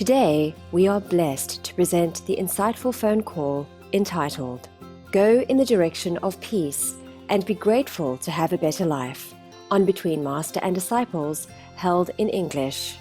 Today, we are blessed to present the insightful phone call entitled, Go in the Direction of Peace and Be Grateful to Have a Better Life, on Between Master and Disciples, held in English.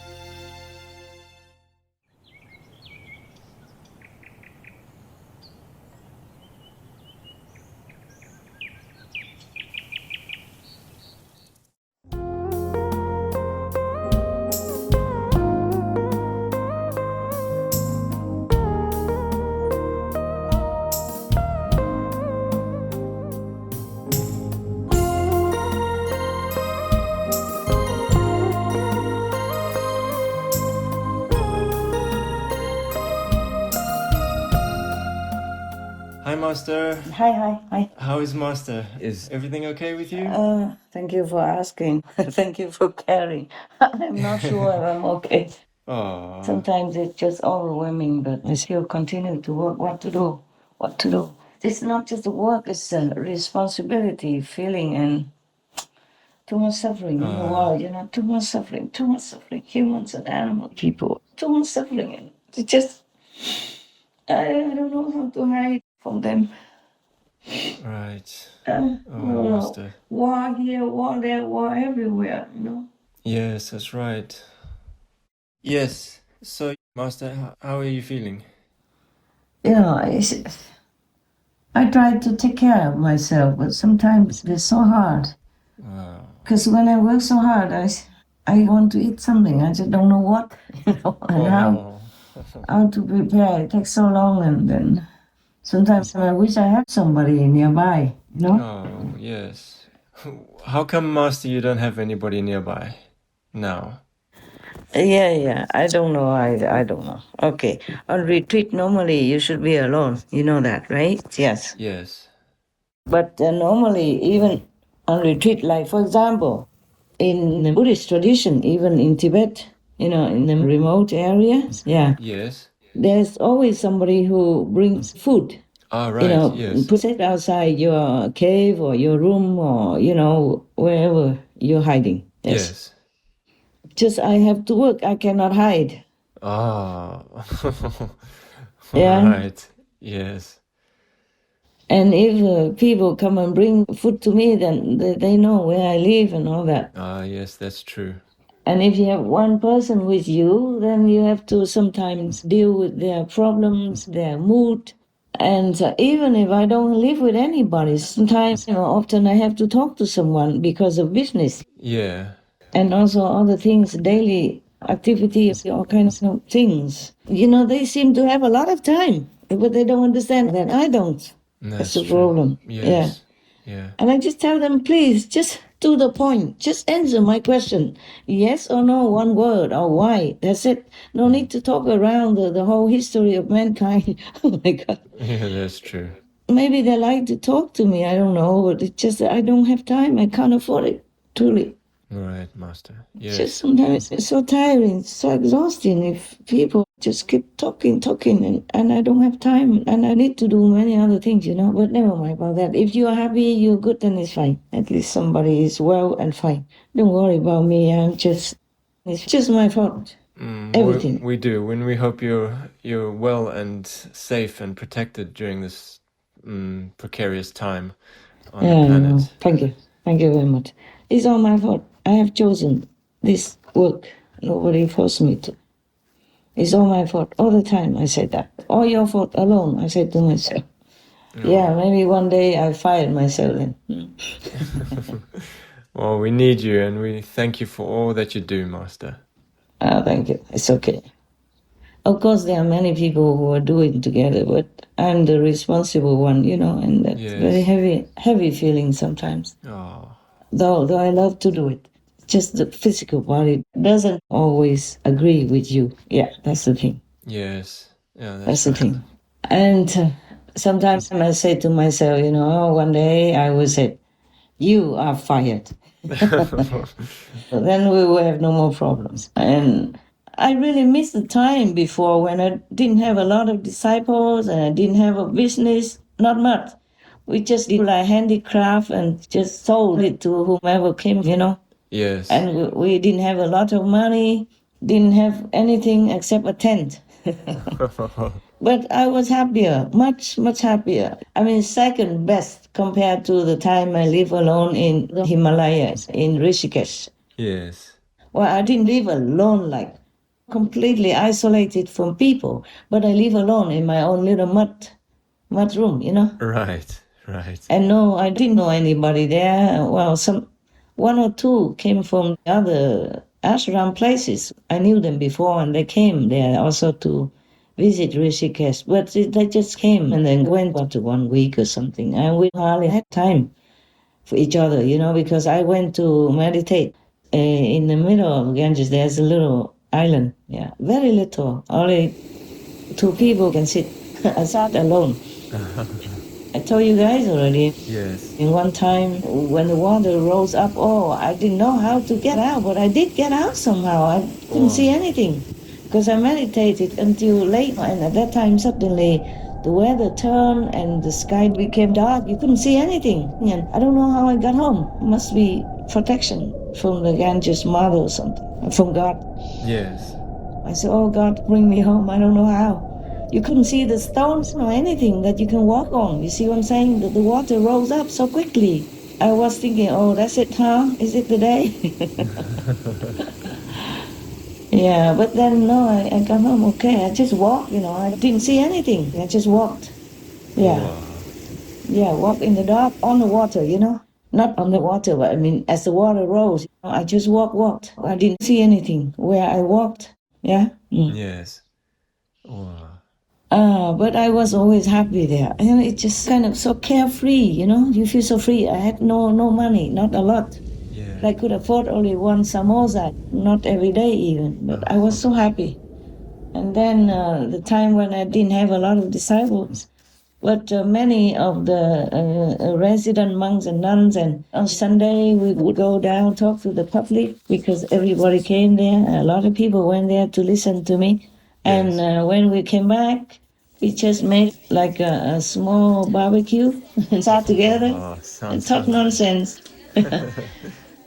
Hi, Master. Hi. How is Master? Is everything okay with you? Thank you for asking. Thank you for caring. I'm not sure if I'm okay. Oh, Sometimes it's just overwhelming, but I still continue to work. What to do? It's not just the work, it's a responsibility, feeling, and too much suffering in the world, too much suffering, humans and animal people, too much suffering. And it's just, I don't know how to hide from them. right. Well, Master. war here, war there, war everywhere, Yes, that's right. Yes. So, Master, how are you feeling? I try to take care of myself, but sometimes it's so hard. Wow. Because when I work so hard, I want to eat something. I just don't know what, and how to prepare. It takes so long, and then sometimes I wish I had somebody nearby, Oh, yes. How come, Master, you don't have anybody nearby now? Yeah. I don't know. I don't know. Okay. On retreat, normally you should be alone. You know that, right? Yes. Yes. But normally, even on retreat, like for example, in the Buddhist tradition, even in Tibet, in the remote areas, Yes. there's always somebody who brings food. Right, yes. Put it outside your cave or your room or, wherever you're hiding. Yes. Just I have to work. I cannot hide. Ah. Yeah. Right, yes. And if people come and bring food to me, then they know where I live and all that. Yes, that's true. And if you have one person with you, then you have to sometimes deal with their problems, their mood. And even if I don't live with anybody, sometimes, often I have to talk to someone because of business. Yeah. And also other things, daily activities, all kinds of things. They seem to have a lot of time, but they don't understand that I don't. That's the true. problem. Yes. Yeah. And I just tell them, please, just to the point. Just answer my question. Yes or no, one word, or why. That's it. No need to talk around the whole history of mankind. Oh my God. Yeah, that's true. Maybe they like to talk to me, I don't know, but it's just that I don't have time. I can't afford it, truly. Right, Master. Yes. Just sometimes it's so tiring, so exhausting if people just keep talking, and I don't have time, and I need to do many other things, but never mind about that. If you are happy, you're good, then it's fine. At least somebody is well and fine. Don't worry about me. It's just my fault. Everything. We do. When we hope you're well and safe and protected during this precarious time on the planet. Thank you. Thank you very much. It's all my fault. I have chosen this work. Nobody forced me to. It's all my fault. All the time I say that. All your fault alone, I say to myself. Yeah, maybe one day I fired myself then. Well, we need you and we thank you for all that you do, Master. Thank you. It's okay. Of course, there are many people who are doing together, but I'm the responsible one, and that's very heavy feeling sometimes. Oh. Though I love to do it. Just the physical body doesn't always agree with you. Yeah, that's the thing. Yes. Yeah, that's the thing. And sometimes I say to myself, one day I will say, you are fired. Then we will have no more problems. And I really miss the time before when I didn't have a lot of disciples and I didn't have a business, not much. We just did like handicraft and just sold it to whomever came, Yes. And we didn't have a lot of money. didn't have anything except a tent. But I was happier, much, much happier. I mean, second best compared to the time I live alone in the Himalayas, in Rishikesh. Yes. Well, I didn't live alone, like completely isolated from people, but I live alone in my own little mud room, you know? Right. And no, I didn't know anybody there. Well, one or two came from other ashram places. I knew them before, and they came there also to visit Rishikesh. But they just came and then went after 1 week or something. And we hardly had time for each other, you know, because I went to meditate in the middle of Ganges. There's a little island, yeah, very little. Only 2 people can sit. I sat alone. I told you guys already. Yes. In one time, when the water rose up, I didn't know how to get out, but I did get out somehow. I didn't see anything because I meditated until late, and at that time, suddenly the weather turned and the sky became dark. You couldn't see anything. And I don't know how I got home. It must be protection from the Ganges mother or something, from God. Yes. I said, oh, God, bring me home. I don't know how. You couldn't see the stones or anything that you can walk on. You see what I'm saying? The water rose up so quickly. I was thinking, oh, that's it, huh? Is it the day? Yeah, but then, no, I got home okay. I just walked, you know. I didn't see anything. I just walked. Yeah. Wow. Yeah, walk in the dark on the water, you know. Not on the water, but I mean, as the water rose, I just walked. I didn't see anything where I walked. Yeah? Yes. Wow. But I was always happy there. And it just kind of so carefree, you know. You feel so free. I had no money, not a lot. Yeah. I could afford only one samosa, not every day even. But I was so happy. And then the time when I didn't have a lot of disciples, but many of the resident monks and nuns, and on Sunday we would go down, talk to the public, because everybody came there. A lot of people went there to listen to me. And when we came back, we just made like a small barbecue and sat together and talk nonsense.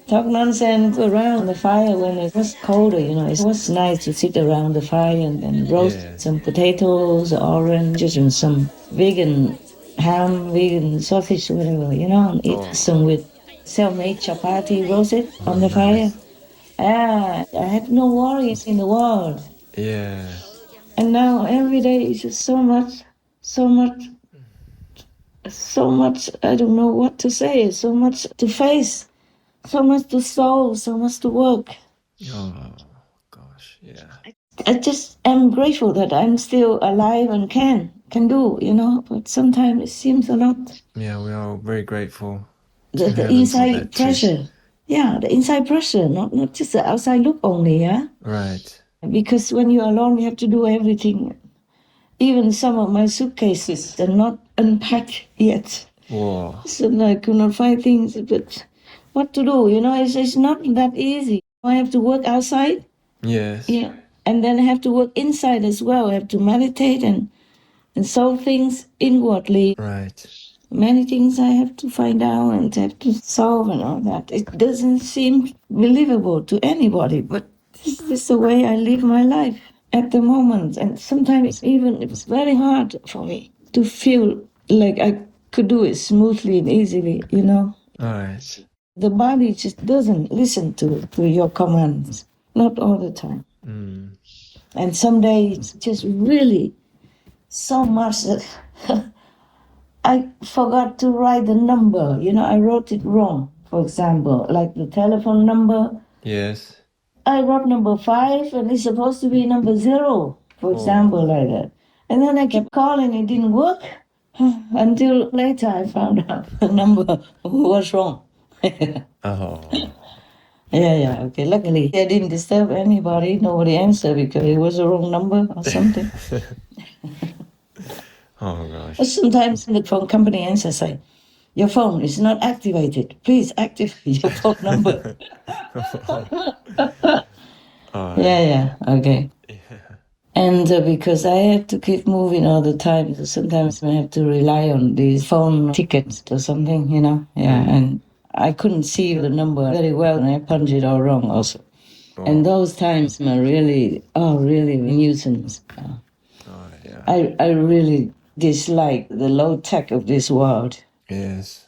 Talk nonsense around the fire when it was colder, you know. It was nice to sit around the fire and roast some potatoes, oranges, and some vegan ham, vegan sausage, whatever, you know, and eat some with self-made chapati roasted on the fire. I had no worries in the world. Yeah. And now every day is just so much, I don't know what to say, so much to face. So much to solve, so much to work. Oh, gosh, yeah. I just am grateful that I'm still alive and can do, you know, but sometimes it seems a lot. Yeah, we are very grateful. The inside pressure. Too. Yeah, the inside pressure, not just the outside look only, yeah? Right. Because when you're alone, you have to do everything. Even some of my suitcases are not unpacked yet. Whoa. So I could not find things, but what to do, you know, it's not that easy. I have to work outside. Yes. Yeah. And then I have to work inside as well. I have to meditate and solve things inwardly. Right. Many things I have to find out and have to solve and all that. It doesn't seem believable to anybody, but this is the way I live my life at the moment. And sometimes it's very hard for me to feel like I could do it smoothly and easily, you know. All right. The body just doesn't listen to your commands, not all the time. And some days it's just really so much that I forgot to write the number. You know, I wrote it wrong, for example, like the telephone number. Yes. I wrote number 5 and it's supposed to be number 0, for example, like that. And then I kept calling, it didn't work. Until later I found out the number was wrong. Oh. Yeah, okay. Luckily, I didn't disturb anybody. Nobody answered because it was the wrong number or something. Oh, gosh. Or sometimes the phone company answers say, your phone is not activated. Please activate your phone number. Yeah, okay. Yeah. And because I had to keep moving all the time, so sometimes I have to rely on these phone tickets or something, you know. Yeah, and I couldn't see the number very well, and I punched it all wrong also. And those times are really nuisance. Yeah. I really dislike the low tech of this world. Yes.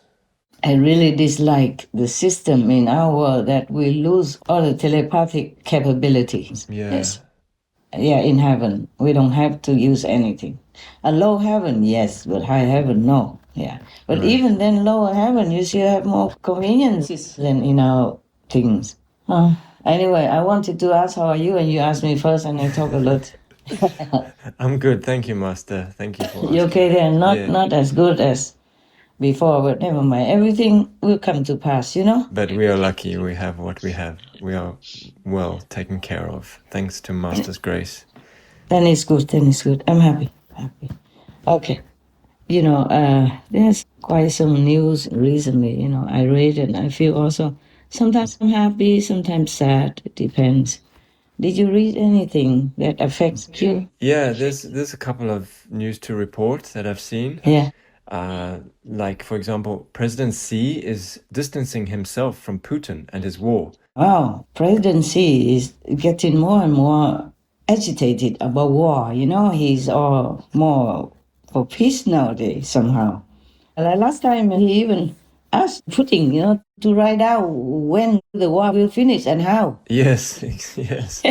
I really dislike the system in our world that we lose all the telepathic capabilities. Yeah. Yes. Yeah, in heaven, we don't have to use anything. A low heaven, yes, but high heaven, no. Yeah. But Right. even then, lower heaven, you still have more conveniences than in our things. Anyway, I wanted to ask how are you, and you asked me first, and I talk a lot. I'm good, thank you, Master. Thank you for asking. You okay there? Yeah. Not as good as before, but never mind. Everything will come to pass, you know? But we are lucky we have what we have. We are well taken care of, thanks to Master's grace. Then it's good, I'm happy. Okay. You know, there's quite some news recently, you know, I read and I feel also, sometimes I'm happy, sometimes sad, it depends. Did you read anything that affects you? Yeah, there's a couple of news to report that I've seen. Yeah. Like, for example, President Xi is distancing himself from Putin and his war. Wow, President Xi is getting more and more agitated about war, you know, he's all more for peace nowadays somehow. Like last time he even asked Putin, you know, to write out when the war will finish and how. Yes, yes.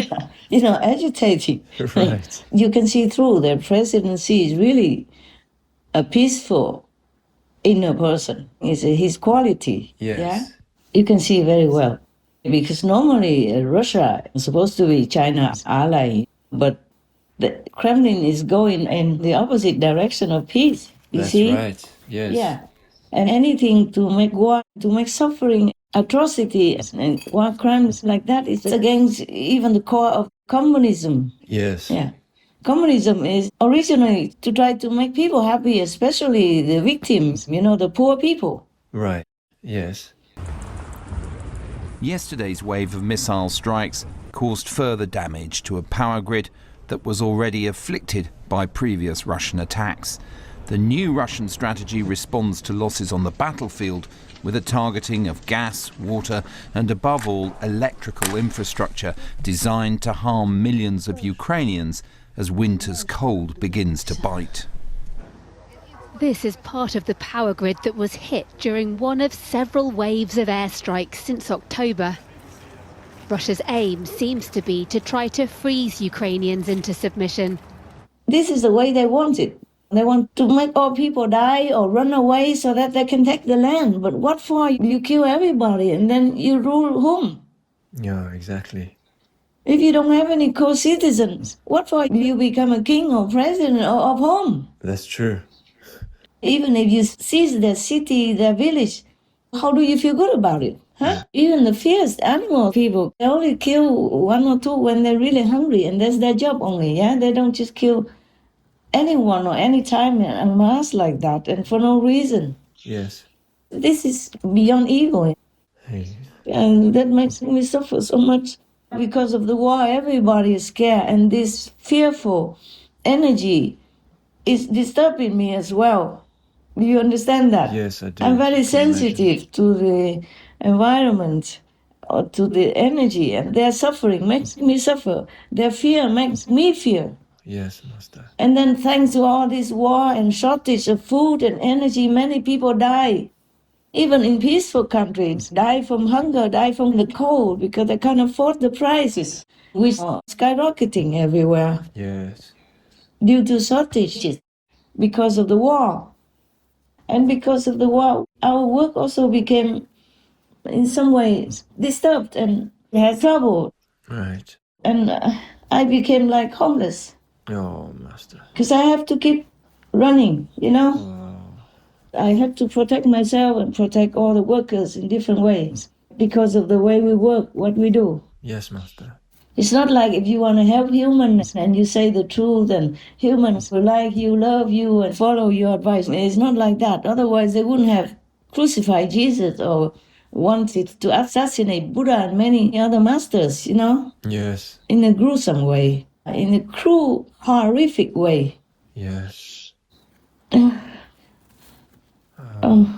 You know, agitating. Right. You can see through that President Xi is really a peaceful inner person. It's his quality. Yes. Yeah? You can see very well. Because normally Russia is supposed to be China's ally, but the Kremlin is going in the opposite direction of peace. You That's see? right. Yes. Yeah. And anything to make war, to make suffering, atrocity, and war crimes like that is against even the core of communism. Yes. Yeah. Communism is originally to try to make people happy, especially the victims, you know, the poor people. Right. Yes. Yesterday's wave of missile strikes caused further damage to a power grid that was already afflicted by previous Russian attacks. The new Russian strategy responds to losses on the battlefield with a targeting of gas, water and above all electrical infrastructure designed to harm millions of Ukrainians as winter's cold begins to bite. This is part of the power grid that was hit during one of several waves of airstrikes since October. Russia's aim seems to be to try to freeze Ukrainians into submission. This is the way they want it. They want to make all people die or run away so that they can take the land. But what for? You kill everybody and then you rule whom? Yeah, exactly. If you don't have any co-citizens, what for you become a king or president of whom? That's true. Even if you seize their city, their village, how do you feel good about it? Huh? Even the fierce animal people, they only kill one or two when they're really hungry, and that's their job only, yeah? They don't just kill anyone or any time en masse like that, and for no reason. Yes. This is beyond evil. Hey. And that makes me suffer so much. Because of the war, everybody is scared, and this fearful energy is disturbing me as well. Do you understand that? Yes, I do. I'm very sensitive to the environment or to the energy, and their suffering makes me suffer. Their fear makes me fear. Yes, Master. And then thanks to all this war and shortage of food and energy, many people die. Even in peaceful countries, die from hunger, die from the cold, because they can't afford the prices, which are skyrocketing everywhere. Yes. Due to shortages, because of the war. And because of the war, our work also became, in some ways, disturbed and had trouble. Right. And I became like homeless. Oh, Master. Because I have to keep running, you know? Oh. I have to protect myself and protect all the workers in different ways because of the way we work, what we do. Yes, Master. It's not like if you want to help humans and you say the truth and humans will like you, love you, and follow your advice. It's not like that. Otherwise, they wouldn't have crucified Jesus or wanted to assassinate Buddha and many other masters, you know? Yes. In a gruesome way, in a cruel, horrific way. Yes.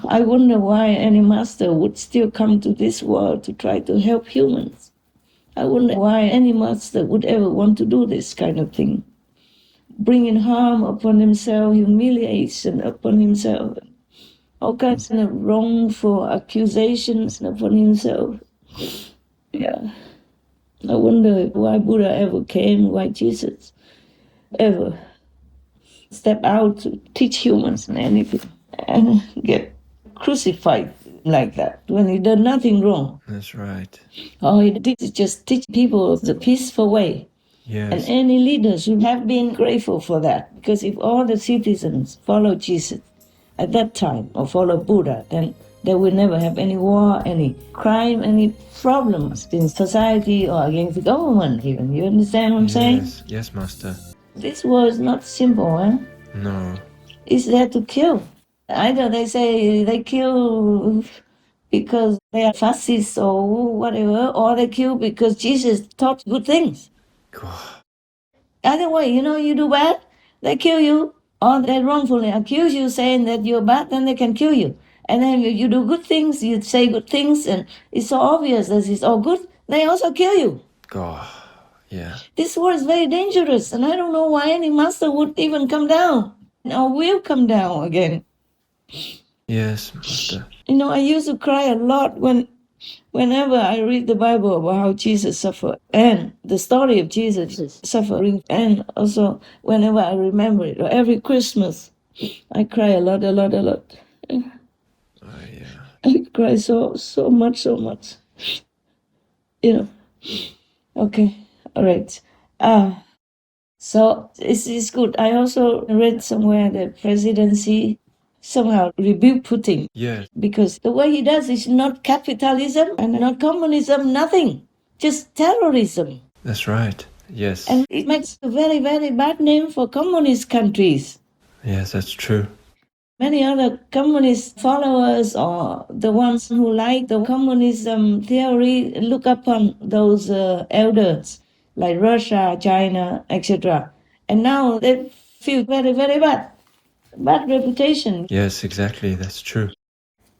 I wonder why any master would still come to this world to try to help humans. I wonder why any master would ever want to do this kind of thing. Bringing harm upon himself, humiliation upon himself, all kinds of wrongful accusations upon himself. Yeah. I wonder why Buddha ever came, why Jesus ever stepped out to teach humans anything and get crucified like that when he did nothing wrong. That's right. All he did is just teach people the peaceful way. Yes. And any leaders should have been grateful for that, because if all the citizens follow Jesus at that time or follow Buddha, then there will never have any war, any crime, any problems in society or against the government even. You understand what I'm saying? Yes, Master. This war is not simple, eh? No. It's there to kill. Either they say they kill because they are fascists or whatever, or they kill because Jesus taught good things. God. Either way, you do bad, they kill you, or they wrongfully accuse you saying that you're bad, then they can kill you. And then you do good things, you say good things, and it's so obvious that it's all good, they also kill you. God. Yeah. This war is very dangerous, and I don't know why any master would even come down, or will come down again. Yes, Master. I used to cry a lot whenever I read the Bible about how Jesus suffered and the story of Jesus suffering, and also whenever I remember it, or every Christmas, I cry a lot. Yeah. I cry so much. Okay, all right. So it's good. I also read somewhere that presidency somehow rebuked Putin. Yes. Because the way he does is not capitalism and not communism, nothing. Just terrorism. That's right. Yes. And it makes a very, very bad name for communist countries. Yes, that's true. Many other communist followers or the ones who like the communism theory look upon those elders like Russia, China, etc. And now they feel very, very bad reputation. Yes, exactly. That's true.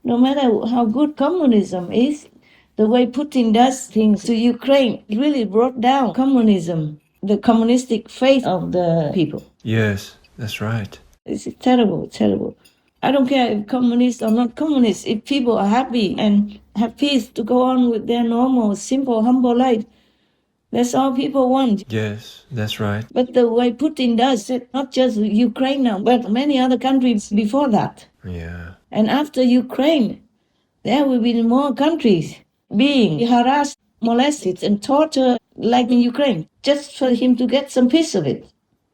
No matter how good communism is, the way Putin does things to Ukraine really brought down communism, the communistic faith of the people. Yes, that's right. It's terrible. I don't care if communist or not communist, if people are happy and have peace to go on with their normal, simple, humble life, that's all people want. Yes, that's right. But the way Putin does it, not just Ukraine now, but many other countries before that. Yeah. And after Ukraine, there will be more countries being harassed, molested, and tortured like in Ukraine, just for him to get some piece of it.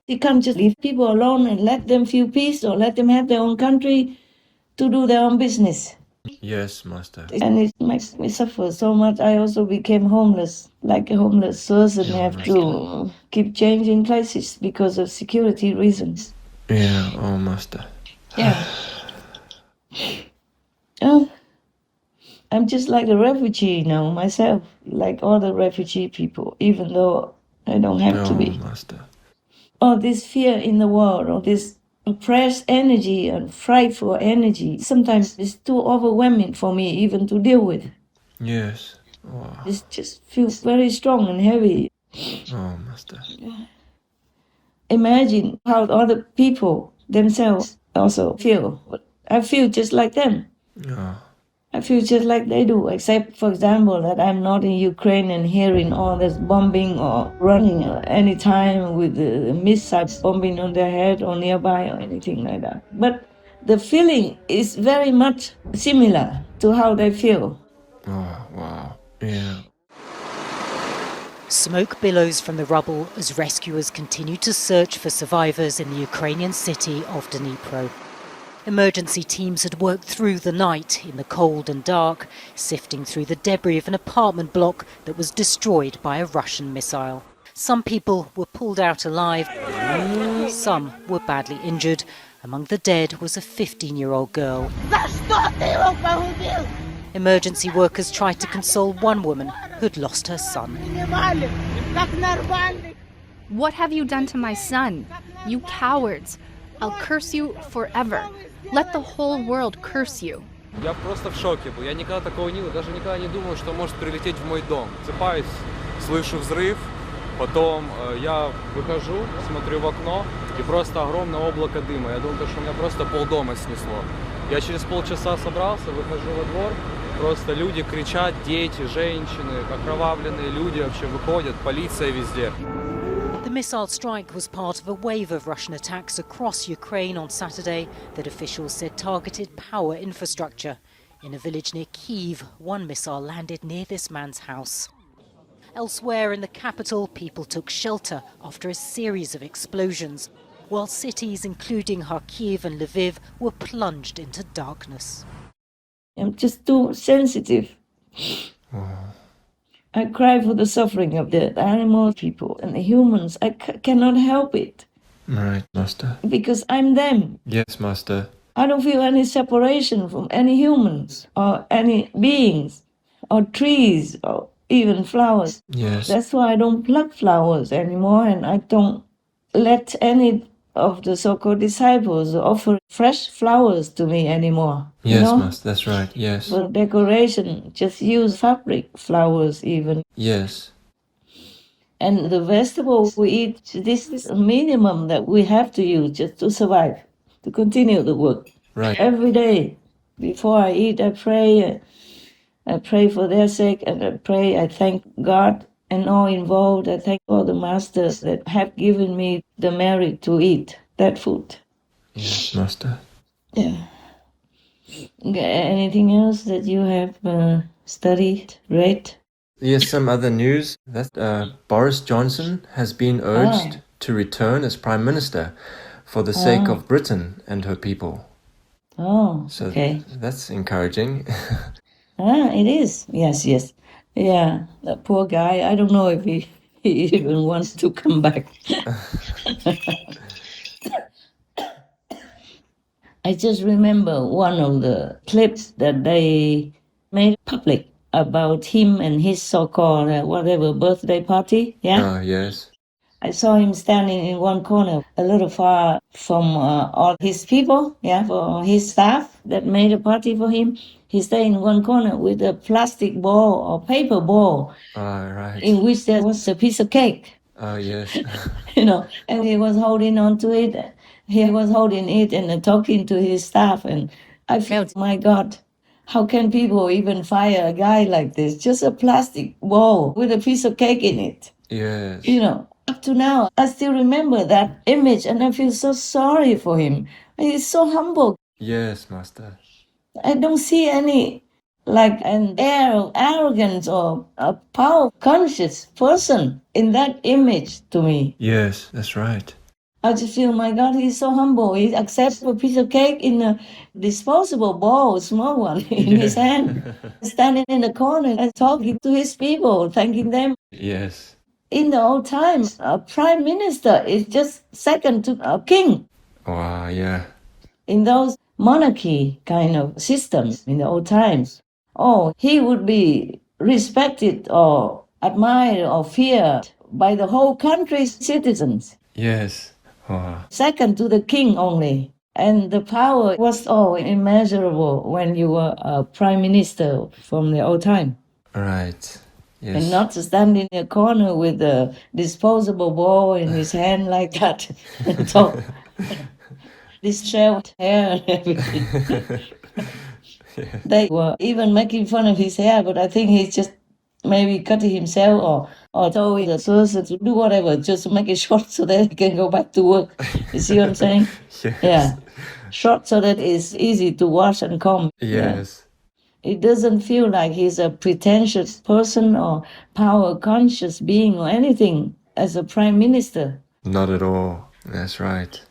He can't just leave people alone and let them feel peace or let them have their own country to do their own business. Yes, Master. And it makes me suffer so much. I also became homeless, like a homeless person. I have to keep changing places because of security reasons. Yeah, oh, Master. Yeah. Oh, I'm just like a refugee now myself, like all the refugee people, even though I don't have to be. Master. All this fear in the world, all this oppressed energy and frightful energy, sometimes it's too overwhelming for me even to deal with. Yes. Wow. It just feels very strong and heavy. Oh, Master. Imagine how other people themselves also feel. I feel just like them. Oh. I feel just like they do, except, for example, that I'm not in Ukraine and hearing all this bombing or running any time with the missiles bombing on their head or nearby or anything like that. But the feeling is very much similar to how they feel. Oh, wow. Yeah. Smoke billows from the rubble as rescuers continue to search for survivors in the Ukrainian city of Dnipro. Emergency teams had worked through the night in the cold and dark, sifting through the debris of an apartment block that was destroyed by a Russian missile. Some people were pulled out alive, some were badly injured. Among the dead was a 15-year-old girl. Emergency workers tried to console one woman who'd lost her son. What have you done to my son? You cowards! I'll curse you forever. Let the whole world curse you. Я просто в шоке был. Я никогда такого не видел, даже никогда не думал, что может прилететь в мой дом. Просыпаюсь, слышу взрыв, потом я выхожу, смотрю в окно, и просто огромное облако дыма. Я думал, что у меня просто полдома снесло. Я через полчаса собрался, выхожу во двор, просто люди кричат, дети, женщины, окровавленные люди вообще выходят, полиция везде. The missile strike was part of a wave of Russian attacks across Ukraine on Saturday that officials said targeted power infrastructure. In a village near Kyiv, one missile landed near this man's house. Elsewhere in the capital, people took shelter after a series of explosions, while cities including Kharkiv and Lviv were plunged into darkness. I'm just too sensitive. I cry for the suffering of the animal people and the humans. I cannot help it. Right, Master. Because I'm them. Yes, Master. I don't feel any separation from any humans or any beings or trees or even flowers. Yes. That's why I don't pluck flowers anymore, and I don't let any of the so-called disciples offer fresh flowers to me anymore. Yes, you know? Master, that's right, yes. For decoration, just use fabric flowers even. Yes. And the vegetable we eat, this is a minimum that we have to use just to survive, to continue the work. Right. Every day, before I eat, I pray. I pray for their sake, and I thank God and all involved. I thank all the masters that have given me the merit to eat that food. Yes, Master. Yeah. Anything else that you have studied, read? Yes, some other news that Boris Johnson has been urged to return as Prime Minister for the sake of Britain and her people. Oh, so okay. That's encouraging. It is. Yes. Yeah, that poor guy. I don't know if he even wants to come back. I just remember one of the clips that they made public about him and his so-called whatever birthday party. Yeah. Oh, yes. I saw him standing in one corner, a little far from all his people, for his staff that made a party for him. He stayed in one corner with a plastic ball or paper ball, Right. in which there was a piece of cake. Oh, yes. And he was holding on to it. He was holding it and talking to his staff. And I felt, my God, how can people even fire a guy like this? Just a plastic ball with a piece of cake in it. Yes. Up to now, I still remember that image, and I feel so sorry for him. He's so humble. Yes, Master. I don't see any, an air of arrogance or a power-conscious person in that image to me. Yes, that's right. I just feel, my God, he's so humble. He accepts a piece of cake in a disposable bowl, a small one, in his hand, standing in the corner and talking to his people, thanking them. Yes. In the old times, a prime minister is just second to a king. Wow, yeah. In those monarchy kind of systems in the old times, he would be respected or admired or feared by the whole country's citizens. Yes. Wow. Second to the king only. And the power was immeasurable when you were a prime minister from the old time. Right. Yes. And not to stand in a corner with a disposable ball in his hand like that and talk. This shaved hair and everything. Yeah. They were even making fun of his hair, but I think he's just maybe cutting himself or told the person to do whatever just to make it short so that he can go back to work. You see what I'm saying? Yes. Yeah. Short so that it's easy to wash and comb. Yes. Yeah. It doesn't feel like he's a pretentious person or power-conscious being or anything as a prime minister. Not at all. That's right.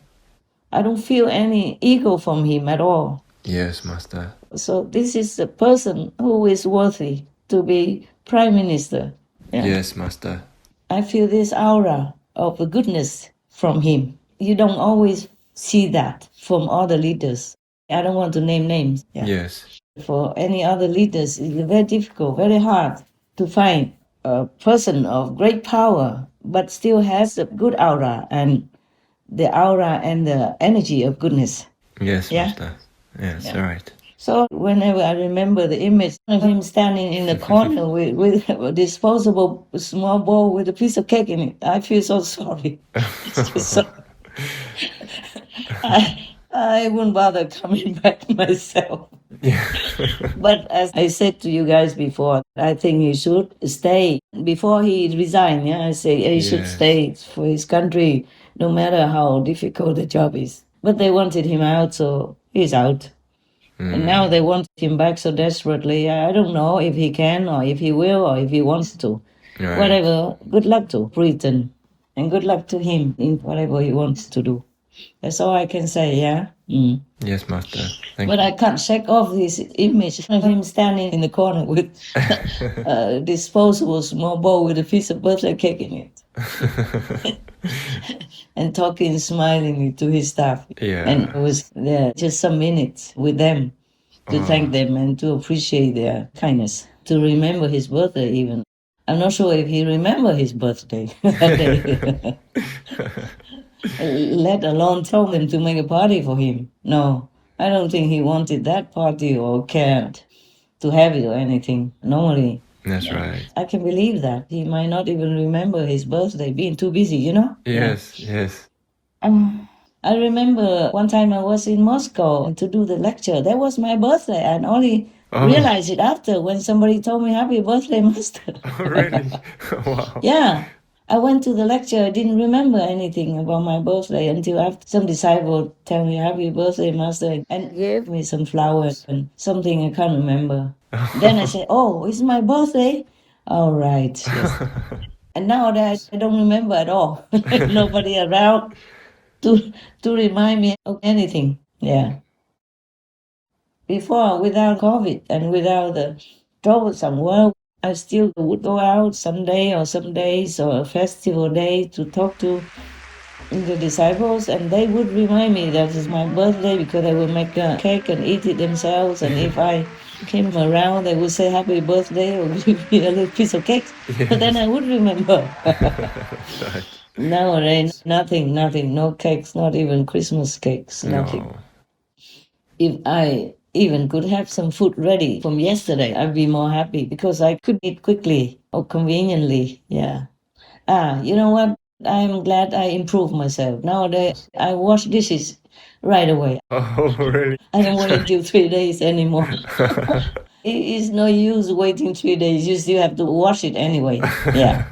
I don't feel any ego from him at all. Yes, Master. So this is a person who is worthy to be prime minister. Yeah. Yes, Master. I feel this aura of goodness from him. You don't always see that from other leaders. I don't want to name names. Yeah. Yes. For any other leaders, it's very difficult, very hard to find a person of great power, but still has a good aura and the aura and the energy of goodness. Yes, Yeah. Master. Yes, Yeah. right. So whenever I remember the image of him standing in the corner with a disposable small bowl with a piece of cake in it, I feel so sorry. It's just so... I wouldn't bother coming back myself. Yeah. But as I said to you guys before, I think he should stay. Before he resigned, yeah, I say he should Yes. stay for his country, no matter how difficult the job is. But they wanted him out, so he's out. And now they want him back so desperately. I don't know if he can or if he will or if he wants to. Right. Whatever, good luck to Britain. And good luck to him in whatever he wants to do. That's all I can say, yeah? Yes, Master. Thank But you. I can't shake off this image of him standing in the corner with a disposable small bowl with a piece of birthday cake in it. And talking smilingly to his staff. Yeah. And I was there just some minutes with them to thank them and to appreciate their kindness. To remember his birthday even. I'm not sure if he remembered his birthday that day. Let alone tell them to make a party for him. No, I don't think he wanted that party or cared to have it or anything. Normally. That's right. I can believe that. He might not even remember his birthday, being too busy, you know? Yes, yes. I remember one time I was in Moscow to do the lecture. That was my birthday. And only realized it after when somebody told me, "Happy birthday, Master." Oh, really? Wow. Yeah. I went to the lecture. I didn't remember anything about my birthday until after some disciple tell me, "Happy birthday, Master," and gave me some flowers and something I can't remember. Then I said, "Oh, it's my birthday?" All right. Yes. And now that I don't remember at all. Nobody around to remind me of anything. Yeah. Before, without COVID and without the troublesome world, I still would go out Sunday or some days or a festival day to talk to the disciples, and they would remind me that it's my birthday because they would make a cake and eat it themselves. And if I came around, they would say happy birthday or give me a little piece of cake. Yes. But then I would remember. Right. Nowadays, nothing, no cakes, not even Christmas cakes, nothing. No. If I even could have some food ready from yesterday, I'd be more happy because I could eat quickly or conveniently. Yeah. You know what? I'm glad I improved myself. Nowadays, I wash dishes right away. Oh, really? I don't wait till 3 days anymore. It's no use waiting 3 days. You still have to wash it anyway. Yeah.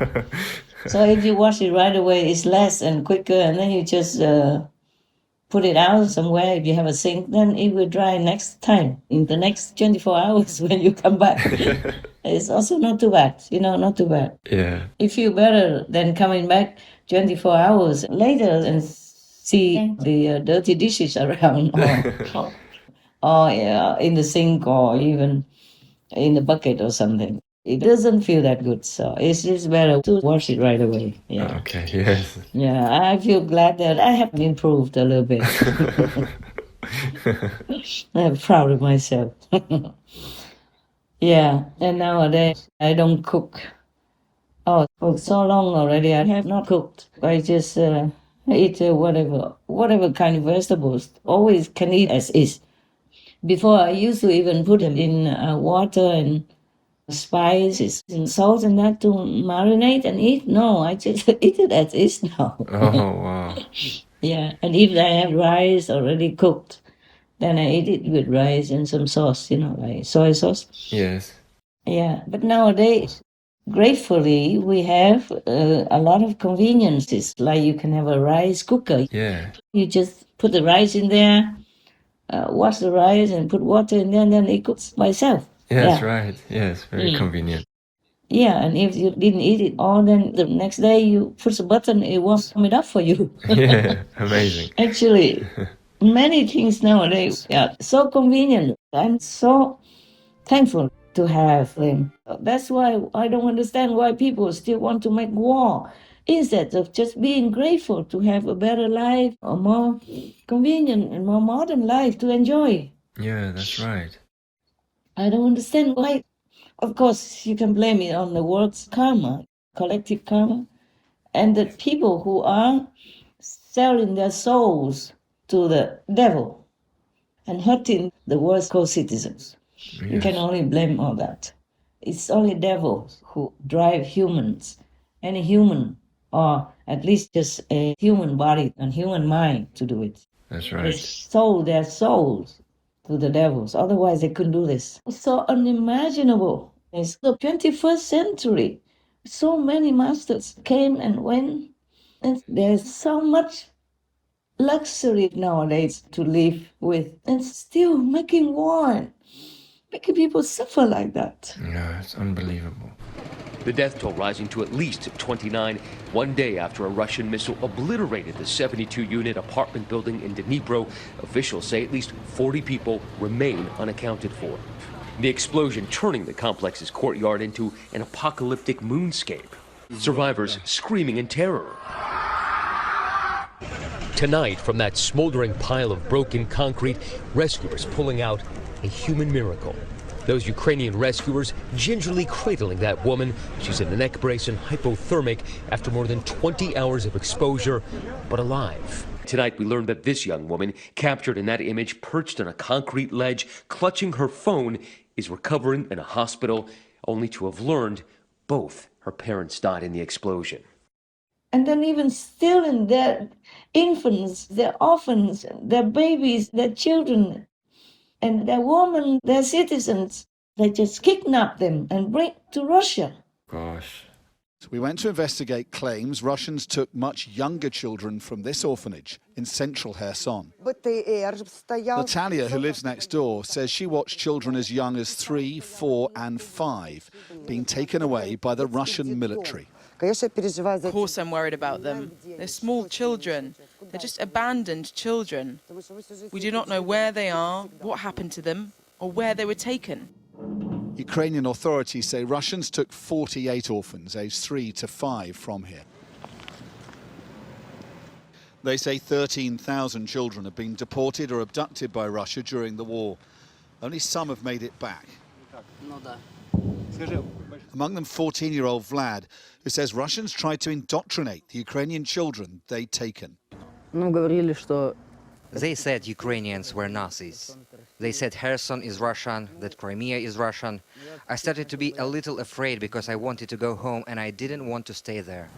So if you wash it right away, it's less and quicker, and then you just put it out somewhere. If you have a sink, then it will dry next time, in the next 24 hours when you come back. It's also not too bad, not too bad. Yeah. You feel better than coming back 24 hours later and see the dirty dishes around or in the sink or even in the bucket or something. It doesn't feel that good, so it's just better to wash it right away. Yeah. Okay, yes. Yeah, I feel glad that I have improved a little bit. I'm proud of myself. Yeah, and nowadays I don't cook. Oh, for so long already I have not cooked. I just eat whatever kind of vegetables. Always can eat as is. Before I used to even put them in water and spices and salt and that to marinate and eat. No, I just eat it as is now. Oh, wow. Yeah, and if I have rice already cooked, then I eat it with rice and some sauce, like soy sauce. Yes. Yeah, but nowadays, gratefully, we have a lot of conveniences. Like you can have a rice cooker. Yeah. You just put the rice in there, wash the rice and put water in there, and then it cooks by itself. Yes, Yeah. right. Yes, very convenient. Yeah, and if you didn't eat it all, then the next day you push a button, it won't come it up for you. Yeah, amazing. Actually, many things nowadays are so convenient. I'm so thankful to have them. That's why I don't understand why people still want to make war instead of just being grateful to have a better life, a more convenient and more modern life to enjoy. Yeah, that's right. I don't understand why. Of course, you can blame it on the world's karma, collective karma, and the people who are selling their souls to the devil. and hurting the world's co-citizens. Yes. You can only blame all that. It's only devils who drive humans, any human, or at least just a human body and human mind to do it. That's They right. sold their souls to the devils. Otherwise, they couldn't do this. It's so unimaginable. It's the 21st century. So many masters came and went. And there's so much luxury nowadays to live with. And still making war, making people suffer like that. Yeah, it's unbelievable. The death toll rising to at least 29, one day after a Russian missile obliterated the 72-unit apartment building in Dnipro. Officials say at least 40 people remain unaccounted for. The explosion turning the complex's courtyard into an apocalyptic moonscape. Survivors screaming in terror. Tonight, from that smoldering pile of broken concrete, rescuers pulling out a human miracle. Those Ukrainian rescuers gingerly cradling that woman. She's in a neck brace and hypothermic after more than 20 hours of exposure, but alive. Tonight, we learned that this young woman, captured in that image, perched on a concrete ledge, clutching her phone, is recovering in a hospital, only to have learned both her parents died in the explosion. And then even still in their infants, their orphans, their babies, their children, and their women, their citizens, they just kidnap them and bring to Russia. Gosh. We went to investigate claims Russians took much younger children from this orphanage in central Kherson. Natalia, who lives next door, says she watched children as young as 3, 4 and 5 being taken away by the Russian military. Of course I'm worried about them. They're small children. They're just abandoned children. We do not know where they are, what happened to them, or where they were taken. Ukrainian authorities say Russians took 48 orphans aged 3 to 5 from here. They say 13,000 children have been deported or abducted by Russia during the war. Only some have made it back. Among them 14-year-old Vlad, who says Russians tried to indoctrinate the Ukrainian children they'd taken. They said Ukrainians were Nazis. They said Kherson is Russian, that Crimea is Russian. I started to be a little afraid because I wanted to go home and I didn't want to stay there.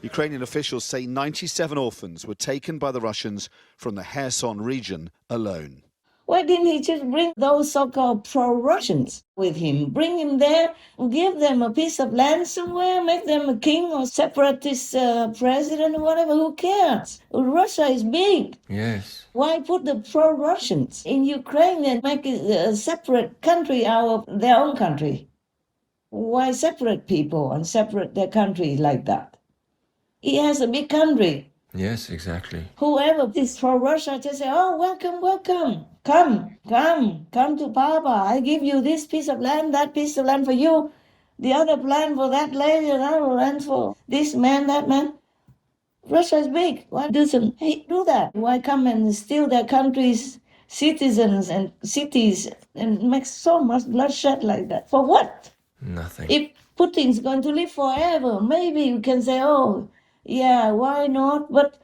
Ukrainian officials say 97 orphans were taken by the Russians from the Kherson region alone. Why didn't he just bring those so-called pro-Russians with him? Bring him there, give them a piece of land somewhere, make them a king or separatist president or whatever, who cares? Russia is big. Yes. Why put the pro-Russians in Ukraine and make it a separate country out of their own country? Why separate people and separate their country like that? He has a big country. Yes, exactly. Whoever is for Russia just say, oh, welcome, welcome. Come to Papa. I give you this piece of land, that piece of land for you. The other land for that lady, another land for this man, that man. Russia is big. Why doesn't he do that? Why come and steal their country's citizens and cities and make so much bloodshed like that? For what? Nothing. If Putin's going to live forever, maybe you can say, oh, yeah, why not? But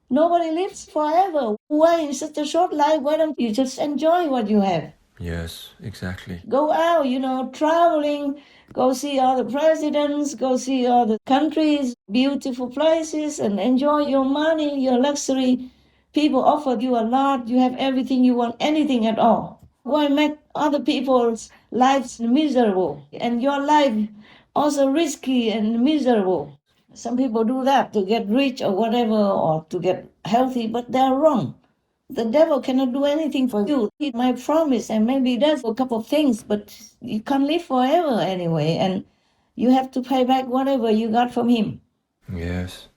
nobody lives forever. Why in such a short life? Why don't you just enjoy what you have? Yes, exactly. Go out, traveling, go see all the presidents, go see all the countries, beautiful places, and enjoy your money, your luxury. People offer you a lot. You have everything you want, anything at all. Why make other people's lives miserable and your life also risky and miserable? Some people do that to get rich or whatever, or to get healthy, but they're wrong. The devil cannot do anything for you. He might promise, and maybe he does a couple of things, but you can't live forever anyway, and you have to pay back whatever you got from him. Yes.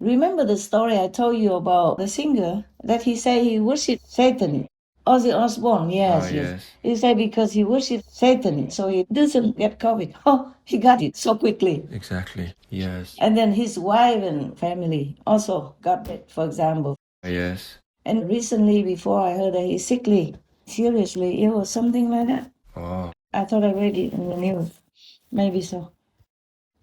Remember the story I told you about the singer, that he said he worshipped Satan? Ozzy Osbourne, yes. He said because he worshipped Satan, so he doesn't get COVID. Oh, he got it so quickly. Exactly, yes. And then his wife and family also got it, for example. Yes. And recently, before I heard that he's sickly, seriously ill or something like that. Oh. I thought I read it in the news. Maybe so.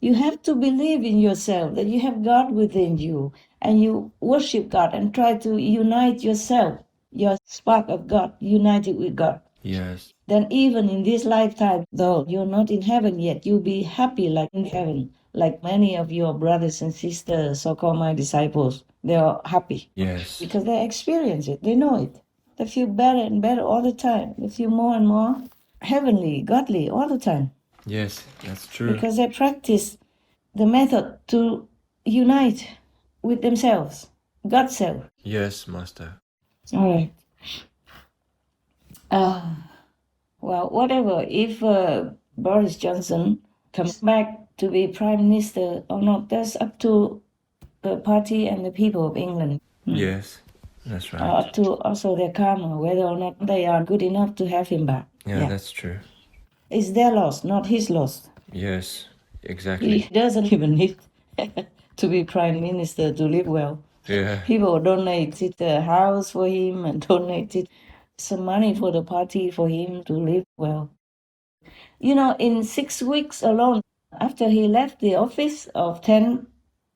You have to believe in yourself, that you have God within you, and you worship God and try to unite yourself, your spark of God, united with God. Yes. Then even in this lifetime, though you're not in heaven yet, you'll be happy like in heaven, like many of your brothers and sisters, so-called my disciples. They are happy. Yes. Because they experience it, they know it. They feel better and better all the time. They feel more and more heavenly, godly all the time. Yes, that's true. Because they practice the method to unite with themselves, God's self. Yes, Master. All right. Well, whatever, if Boris Johnson comes back to be Prime Minister or not, that's up to the party and the people of England. Yes, that's right. Up to also their karma, whether or not they are good enough to have him back. Yeah, that's true. It's their loss, not his loss. Yes, exactly. He doesn't even need to be Prime Minister to live well. Yeah. People donated a house for him and donated some money for the party for him to live well. You know, in 6 weeks alone, after he left the office of 10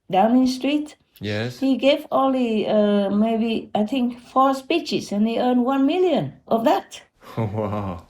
Downing Street, Yes. he gave only maybe, I think, 4 speeches, and he earned 1 million of that. Wow.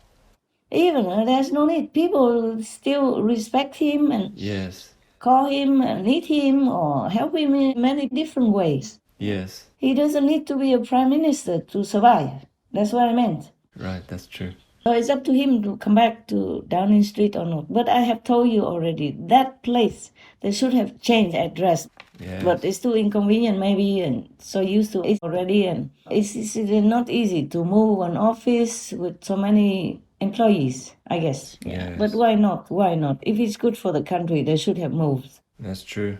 Even there's no need. People still respect him and Yes. call him, need him, or help him in many different ways. Yes. He doesn't need to be a prime minister to survive. That's what I meant. Right, that's true. So it's up to him to come back to Downing Street or not. But I have told you already, that place, they should have changed address. Yes. But it's too inconvenient maybe, and so used to it already. And it's not easy to move an office with so many employees, I guess. Yes. But why not? Why not? If it's good for the country, they should have moved. That's true.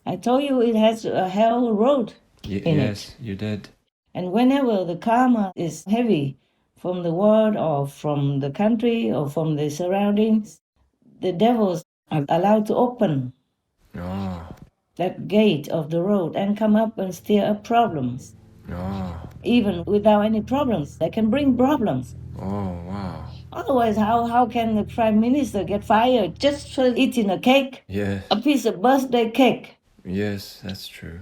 I told you it has a hell road in yes, it. you did. And whenever the karma is heavy from the world or from the country or from the surroundings, the devils are allowed to open that gate of the road and come up and stir up problems. Even without any problems, they can bring problems. Oh, wow. Otherwise, how can the prime minister get fired just for eating a cake? Yes. A piece of birthday cake. Yes, that's true.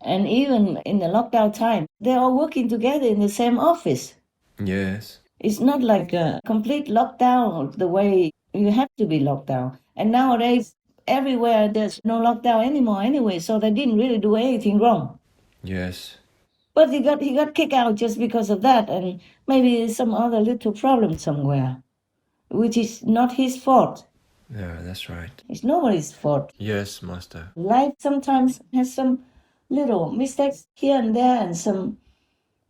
And even in the lockdown time, they're all working together in the same office. Yes. It's not like a complete lockdown the way you have to be locked down. And nowadays, everywhere there's no lockdown anymore anyway, so they didn't really do anything wrong. Yes. But he got kicked out just because of that, and maybe some other little problem somewhere, which is not his fault. Yeah, that's right. It's nobody's fault. Yes, Master. Life sometimes has some little mistakes here and there and some,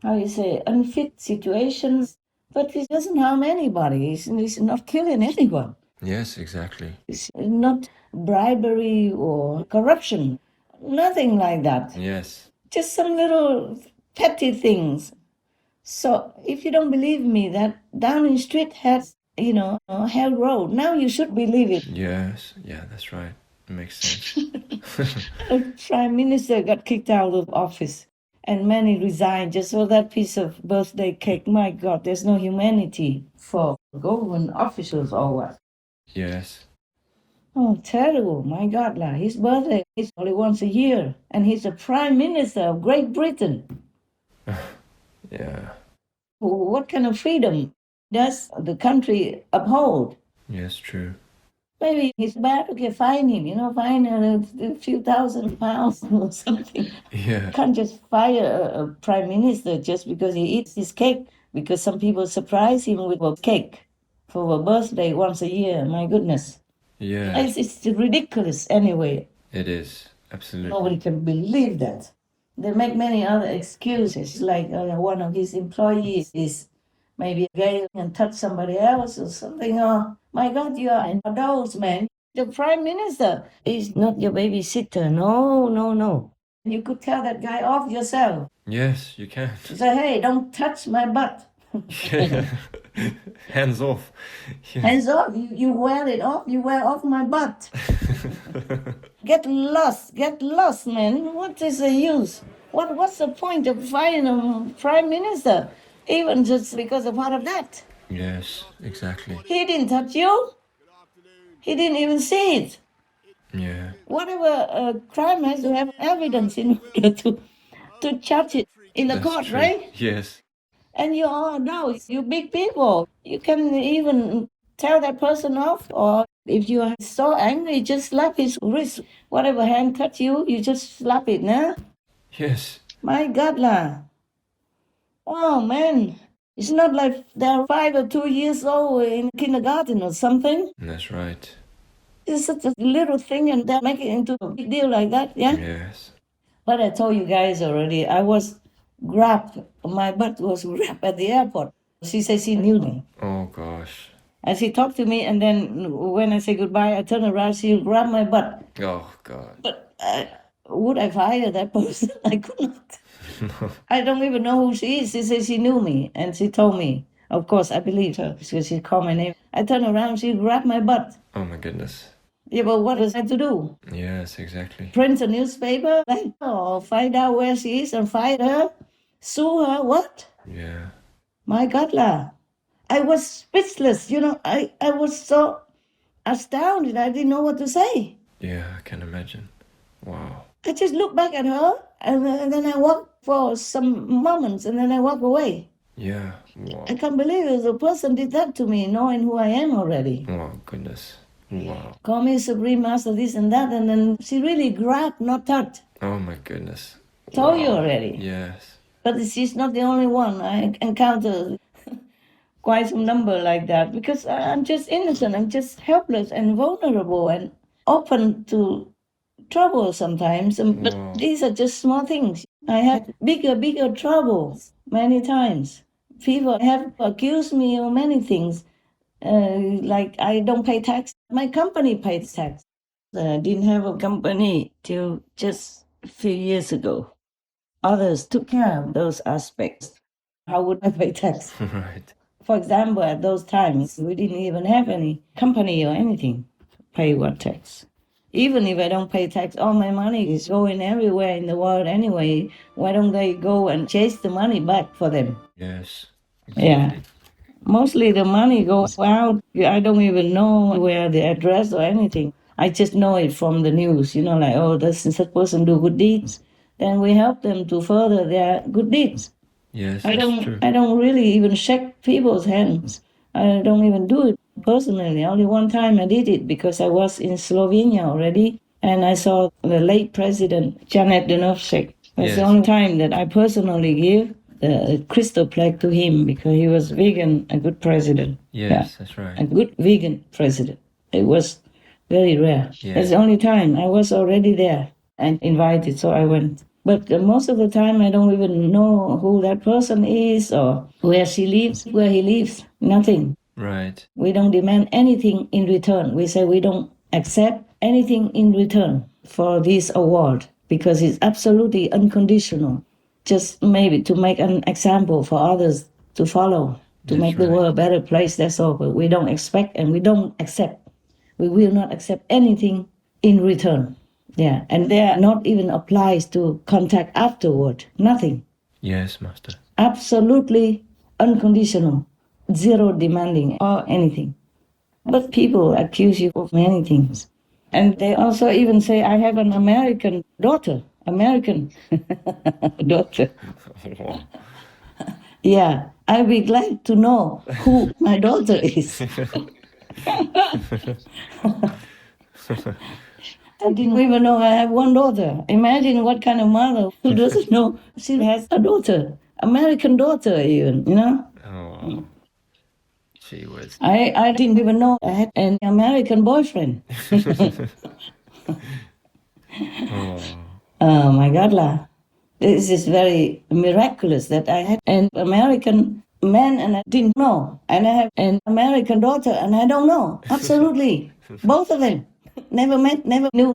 unfit situations, but it doesn't harm anybody. It's not killing anyone. Yes, exactly. It's not bribery or corruption. Nothing like that. Yes. Just some little petty things. So if you don't believe me that Downing Street has, a hell road, now you should believe it. Yes, yeah, that's right. It makes sense. The Prime Minister got kicked out of office and many resigned just for that piece of birthday cake. My God, there's no humanity for government officials or what? Yes. Oh, terrible. My God, his birthday is only once a year, and he's the Prime Minister of Great Britain. Yeah. What kind of freedom does the country uphold? Yes, true. Maybe it's bad to fine him, fine a few £1,000 or something. Yeah. Can't just fire a prime minister just because he eats his cake, because some people surprise him with a cake for a birthday once a year. My goodness. Yeah. It's ridiculous anyway. It is, absolutely. Nobody can believe that. They make many other excuses, like one of his employees is maybe gay and touch somebody else or something. Oh, my God, you are an adult, man. The prime minister is not your babysitter. No. You could tell that guy off yourself. Yes, you can. Say, hey, don't touch my butt. Hands off. Yes. Hands off. You wear it off. You wear off my butt. Get lost, man. What is the use? What's the point of firing a prime minister? Even just because of part of that. Yes, exactly. He didn't touch you. He didn't even see it. Yeah. Whatever crime has to have evidence in order to charge it in the That's court, true. right? Yes. And you all now, you big people, you can even tell that person off, or if you are so angry, just slap his wrist. Whatever hand touch you, you just slap it, nah? Yes. My God lah. Oh man, it's not like they're 5 or 2 years old in kindergarten or something. That's right. It's such a little thing and they make it into a big deal like that, yeah? Yes. But I told you guys already, I was grabbed, my butt was grabbed at the airport. She said she knew me. Oh gosh. And she talked to me, and then when I say goodbye, I turn around, she grabbed my butt. Oh God. But would I fire that person? I could not. I don't even know who she is. She said she knew me, and she told me. Of course, I believed her because she called my name. I turned around, she grabbed my butt. Oh my goodness. Yeah, but what was I to do? Yes, exactly. Print a newspaper? Or find out where she is and find her? Sue her? What? Yeah. My God lah. I was speechless, you know. I was so astounded. I didn't know what to say. Yeah, I can imagine. Wow. I just looked back at her, and then I walked for some moments, and then I walked away. Yeah. Wow. I can't believe it. The person did that to me, knowing who I am already. Oh goodness. Wow. Call me Supreme Master, this and that, and then she really grabbed, not touched. Oh my goodness. Told you already. Yes. But she's not the only one. I encountered quite some number like that because I'm just innocent. I'm just helpless and vulnerable and open to trouble sometimes. But these are just small things. I had bigger troubles many times. People have accused me of many things. Like I don't pay tax. My company pays tax. I didn't have a company till just a few years ago. Others took care of those aspects. How would I pay tax? Right. For example, at those times, we didn't even have any company or anything to pay what tax. Even if I don't pay tax, all my money is going everywhere in the world anyway. Why don't they go and chase the money back for them? Yes. Exactly. Yeah. Mostly the money goes out. I don't even know where the address or anything. I just know it from the news, you know, like, oh, does such person do good deeds? Then we help them to further their good deeds. Yes, I true. don't really even shake people's hands. I don't even do it personally. Only one time I did it because I was in Slovenia already and I saw the late president, Janet Denovsek. That's the only time that I personally give the crystal plaque to him because he was vegan, a good president. Yes, that's right. A good vegan president. It was very rare. Yeah. That's the only time I was already there and invited, so I went. But most of the time, I don't even know who that person is or where she lives, where he lives. Nothing. Right. We don't demand anything in return. We say we don't accept anything in return for this award because it's absolutely unconditional. Just maybe to make an example for others to follow, to make the world a better place, that's all. But we don't expect and we don't accept. We will not accept anything in return. Yeah, and they are not even applies to contact afterward. Nothing. Yes, Master. Absolutely unconditional. Zero demanding or anything. But people accuse you of many things. And they also even say, I have an American daughter. American daughter. Yeah, I'd be glad to know who my daughter is. I didn't even know I have one daughter. Imagine what kind of mother who doesn't know she has a daughter. American daughter even, you know? Oh, she was. I didn't even know I had an American boyfriend. Oh my God lah. This is very miraculous that I had an American man and I didn't know. And I have an American daughter and I don't know. Absolutely. Both of them. Never met, never knew.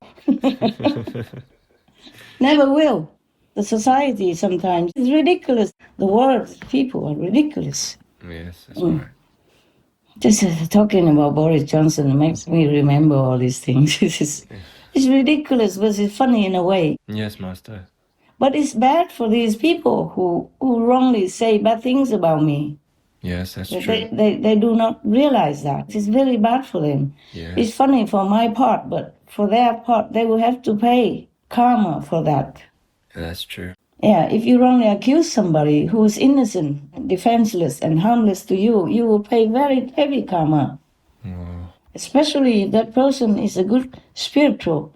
Never will. The society sometimes is ridiculous. The world, people are ridiculous. Yes, that's right. Just talking about Boris Johnson makes me remember all these things. It's ridiculous, but it's funny in a way. Yes, Master. But it's bad for these people who wrongly say bad things about me. Yes, that's true. They do not realize that. It's very bad for them. Yes. It's funny for my part, but for their part, they will have to pay karma for that. That's true. Yeah, if you wrongly accuse somebody who is innocent, defenseless, and harmless to you, you will pay very heavy karma. Especially if that person is a good spiritual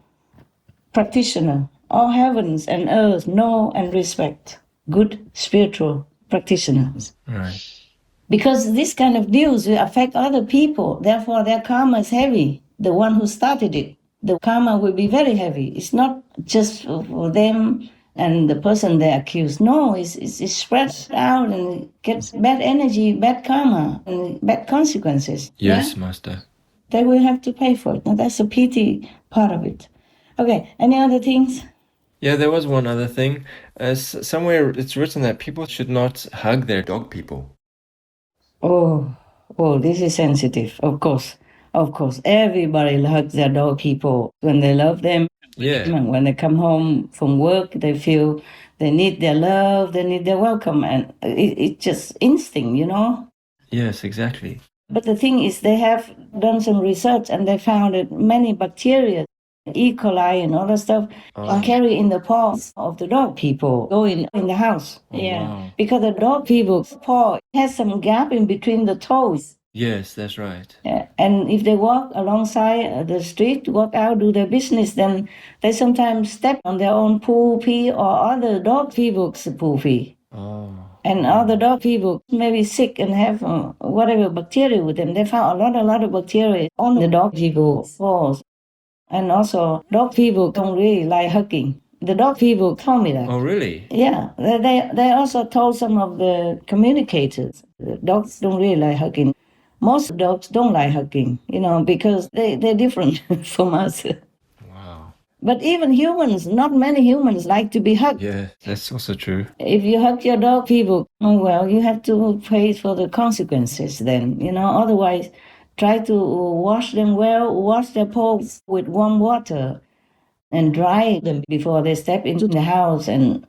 practitioner. All heavens and earth know and respect good spiritual practitioners. Right. Because this kind of deals will affect other people, therefore their karma is heavy. The one who started it, the karma will be very heavy. It's not just for them and the person they accuse. No, it's spread out and it gets bad energy, bad karma, and bad consequences. Yes, yeah? Master. They will have to pay for it. Now that's a pity part of it. Okay, any other things? Yeah, there was one other thing. Somewhere it's written that people should not hug their dog people. Oh, this is sensitive, of course. Of course, everybody hugs their dog people when they love them. Yeah. And when they come home from work, they feel they need their love, they need their welcome. And it's just instinct, you know? Yes, exactly. But the thing is, they have done some research and they found that many bacteria, E. coli and other stuff, are carried in the paws of the dog people go in the house. Wow. Because the dog people's paw has some gap in between the toes. Yes, that's right. Yeah. And if they walk alongside the street, walk out, do their business, then they sometimes step on their own poo pee or other dog people's poo pee. Oh. And other dog people may be sick and have whatever bacteria with them. They found a lot of bacteria on the dog people's paws. And also, dog people don't really like hugging. The dog people told me that. Oh, really? Yeah. They also told some of the communicators, the dogs don't really like hugging. Most dogs don't like hugging, you know, because they're different from us. Wow. But even humans, not many humans like to be hugged. Yeah, that's also true. If you hug your dog people, oh, well, you have to pay for the consequences then, you know. Otherwise, try to wash them well, wash their paws with warm water and dry them before they step into the house, and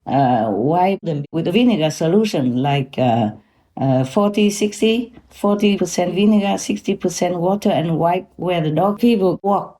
wipe them with a vinegar solution like 40% vinegar, 60% water, and wipe where the dog people walk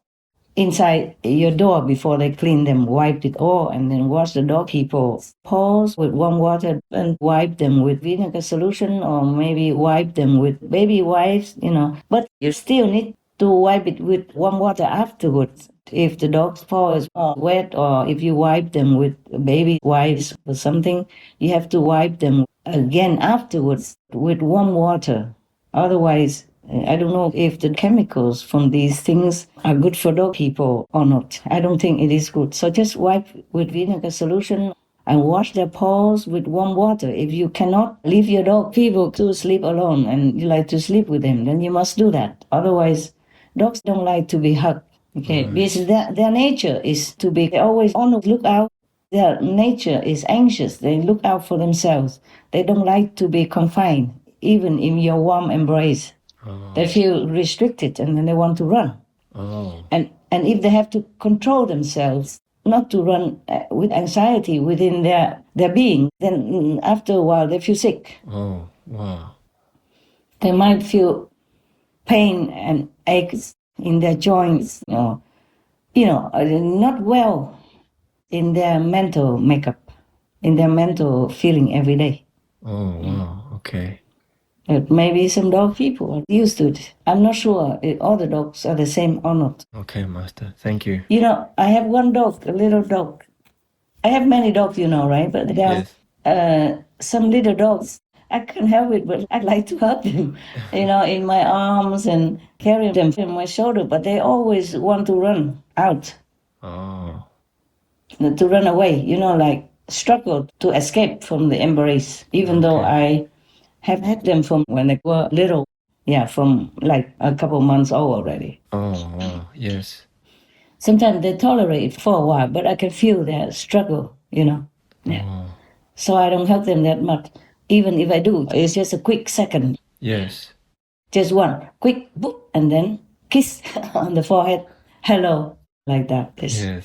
inside your door before they clean them. Wipe it all and then wash the dog people's paws with warm water and wipe them with vinegar solution, or maybe wipe them with baby wipes, you know. But you still need to wipe it with warm water afterwards. If the dog's paw is wet, or if you wipe them with baby wipes or something, you have to wipe them again afterwards with warm water. Otherwise, I don't know if the chemicals from these things are good for dog people or not. I don't think it is good. So just wipe with vinegar solution and wash their paws with warm water. If you cannot leave your dog people to sleep alone and you like to sleep with them, then you must do that. Otherwise, dogs don't like to be hugged. Okay, because their nature is to be always on the lookout. Their nature is anxious. They look out for themselves. They don't like to be confined, even in your warm embrace. They feel restricted and then they want to run. And if they have to control themselves, not to run with anxiety within their being, then after a while they feel sick. Oh, wow. They might feel pain and aches in their joints, not well in their mental makeup, in their mental feeling every day. Oh, wow, okay. Maybe some dog people are used to it. I'm not sure if all the dogs are the same or not. Okay, Master, thank you. You know, I have one dog, a little dog. I have many dogs, you know, right? But there are some little dogs. I can't help it, but I like to hug them, in my arms and carry them on my shoulder. But they always want to run out. Oh. To run away, like struggle to escape from the embrace, even though I have had them from when they were little. Yeah, from like a couple months old already. Oh, wow, yes. Sometimes they tolerate it for a while, but I can feel their struggle, Yeah. Oh. So I don't hug them that much. Even if I do, it's just a quick second. Yes. Just one quick boop, and then kiss on the forehead. Hello, like that. Yes.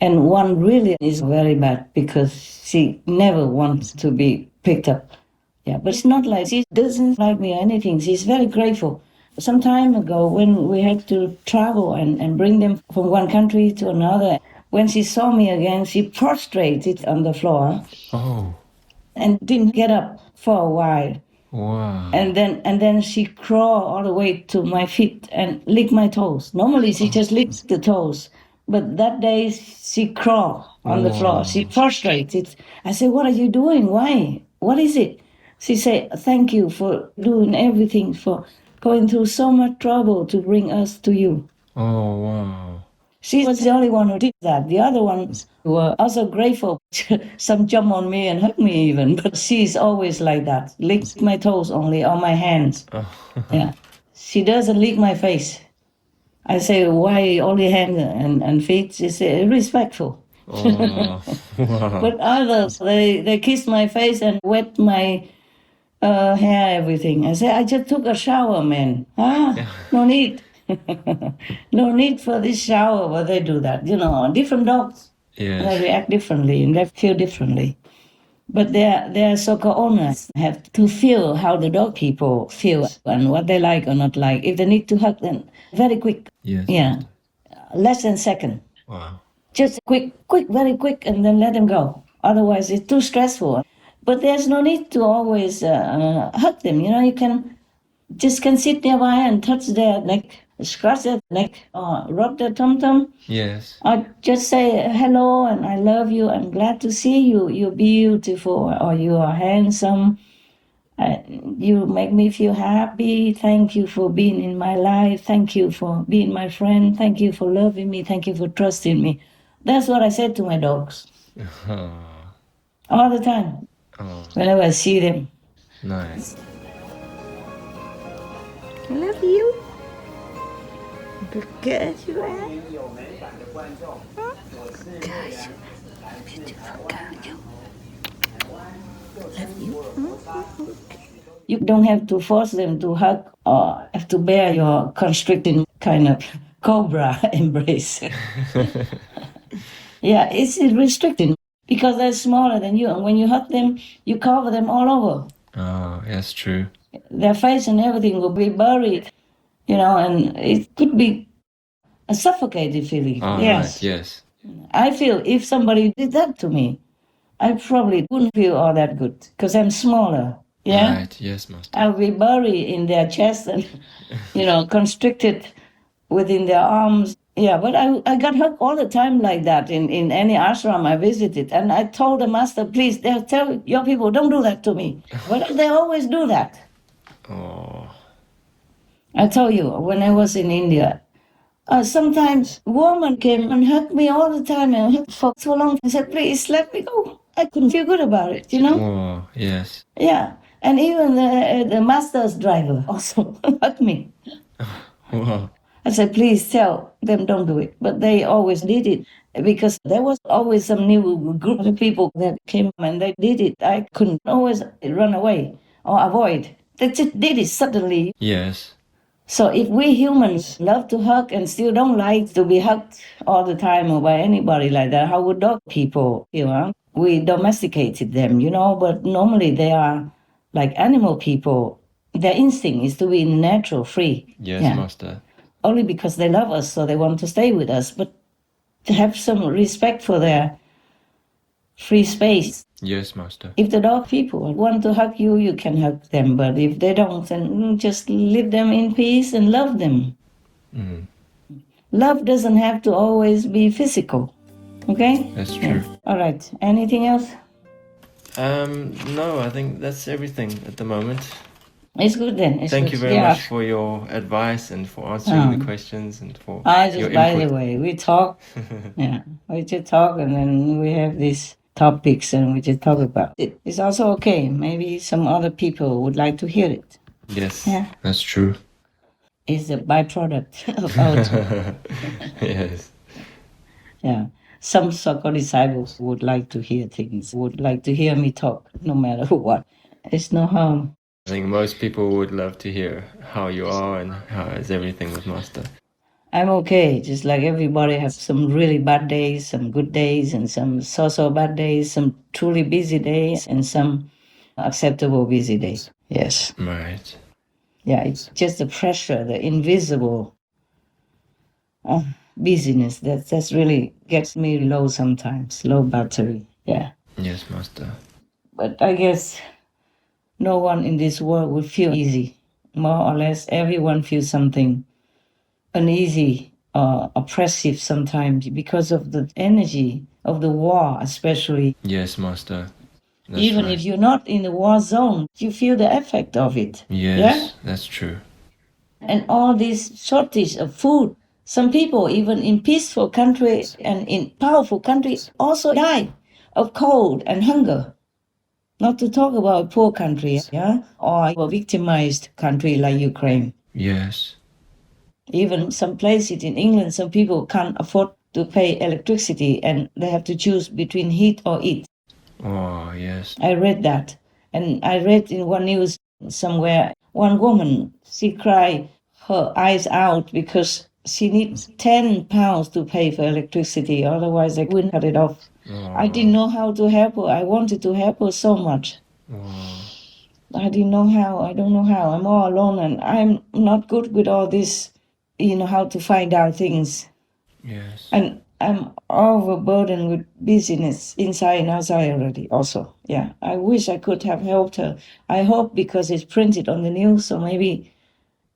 And one really is very bad because she never wants to be picked up. Yeah, but it's not like she doesn't like me or anything. She's very grateful. some time ago when we had to travel and bring them from one country to another. When she saw me again, she prostrated on the floor. Oh. And didn't get up for a while. Wow. And then she crawled all the way to my feet and licked my toes. Normally she just licks the toes. But that day she crawled on the floor. She prostrated. I said, "What are you doing? Why? What is it?" She said, "Thank you for doing everything, for going through so much trouble to bring us to you." Oh, wow. She was the only one who did that. The other ones were also grateful. Some jump on me and hug me even, but she's always like that. Lick my toes only, or my hands. Oh. Yeah. She doesn't lick my face. I say, "Why only hands and feet?" She said, "Respectful." Oh. Wow. But others, they kiss my face and wet my hair, everything. I say, "I just took a shower, man. No need." No need for this shower, but they do that. Different dogs, Yes. they react differently and they feel differently. But their soccer owners have to feel how the dog people feel and what they like or not like. If they need to hug them, very quick. Yes. Yeah, less than a second. Wow. Just quick, very quick, and then let them go. Otherwise, it's too stressful. But there's no need to always hug them. You can sit nearby and touch their neck, scratch their neck, or rub their tum-tum. Yes. Or just say hello and I love you. I'm glad to see you. You're beautiful, or you are handsome. You make me feel happy. Thank you for being in my life. Thank you for being my friend. Thank you for loving me. Thank you for trusting me. That's what I said to my dogs. All the time. Oh. Whenever I see them. Nice. I love you. Good girl you are. Beautiful girl you. Love you. You don't have to force them to hug or have to bear your constricting kind of cobra embrace. Yeah, it's restricting because they're smaller than you, and when you hug them, you cover them all over. Oh, that's true. Their face and everything will be buried, and it could be a suffocating feeling. Oh, Yes. right, yes. I feel if somebody did that to me, I probably wouldn't feel all that good because I'm smaller. Yeah. Right, yes, Master. I'll be buried in their chest and, constricted within their arms. Yeah, but I got hugged all the time like that in any ashram I visited. And I told the master, please, tell your people, don't do that to me. But they always do that. Oh. I tell you, when I was in India, sometimes women came and hugged me all the time and hugged for so long. I said, please, let me go. I couldn't feel good about it, Oh, yes. Yeah. And even the master's driver also hugged me. Wow. I said, please tell them don't do it. But they always did it because there was always some new group of people that came and they did it. I couldn't always run away or avoid. They just did it suddenly. Yes. So if we humans love to hug and still don't like to be hugged all the time or by anybody like that, how would dog people feel? We domesticated them, but normally they are like animal people. Their instinct is to be natural, free. Yes, Yeah. Master. Only because they love us, so they want to stay with us. But to have some respect for their free space. Yes, Master. If the dog people want to hug you, you can hug them. But if they don't, then just leave them in peace and love them. Mm. Love doesn't have to always be physical. Okay? That's true. Yeah. All right. Anything else? No, I think that's everything at the moment. It's good then. Thank you very much for your advice and for answering the questions and for your by input. the way, we talk. Yeah, we just talk and then we have these topics and we just talk about it. It's also okay. Maybe some other people would like to hear it. Yes, Yeah. that's true. It's a byproduct of our talk. Yes. Yeah. Some so-called disciples would like to hear things, would like to hear me talk, no matter what. It's no harm. I think most people would love to hear how you are and how is everything with Master. I'm okay. Just like everybody has some really bad days, some good days, and some so-so bad days, some truly busy days, and some acceptable busy days. Yes. Right. Yeah, it's just the pressure, the invisible busyness that's really gets me low sometimes, low battery. Yeah. Yes, Master. But I guess no one in this world would feel easy. More or less, everyone feels something uneasy or oppressive sometimes because of the energy of the war, especially. Yes, Master. That's Even right. if you're not in the war zone, you feel the effect of it. Yes, yeah? that's true. And all this shortage of food. Some people, even in peaceful countries and in powerful countries, also die of cold and hunger. Not to talk about poor countries, yeah, or a victimized country like Ukraine. Yes. Even some places in England, some people can't afford to pay electricity and they have to choose between heat or eat. Oh, yes. I read that. And I read in one news somewhere, one woman, she cried her eyes out because she needs £10 to pay for electricity, otherwise they wouldn't cut it off. Oh. I didn't know how to help her. I wanted to help her so much. Oh. I didn't know how. I don't know how. I'm all alone and I'm not good with all this, how to find out things. Yes. And I'm overburdened with busyness inside and outside already also. Yeah, I wish I could have helped her. I hope because it's printed on the news, so maybe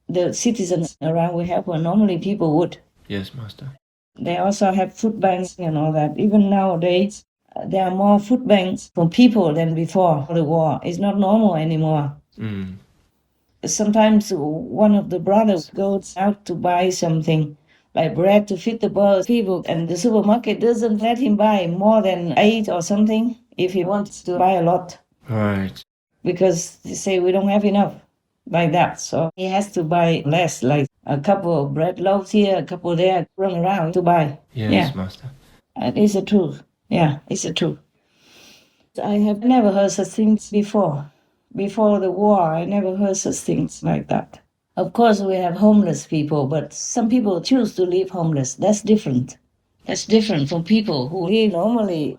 the citizens around will help her. Normally people would. Yes, Master. They also have food banks and all that. Even nowadays, there are more food banks for people than before the war. It's not normal anymore. Mm. Sometimes one of the brothers goes out to buy something like bread to feed the poor people, and the supermarket doesn't let him buy more than 8 or something if he wants to buy a lot. Right. Because they say we don't have enough like that. So he has to buy less, like a couple of bread loaves here, a couple there, run around to buy. Yes, yeah. Master. And it's the truth. Yeah, it's the truth. I have never heard such things before. Before the war, I never heard such things like that. Of course, we have homeless people, but some people choose to live homeless. That's different. That's different from people who live normally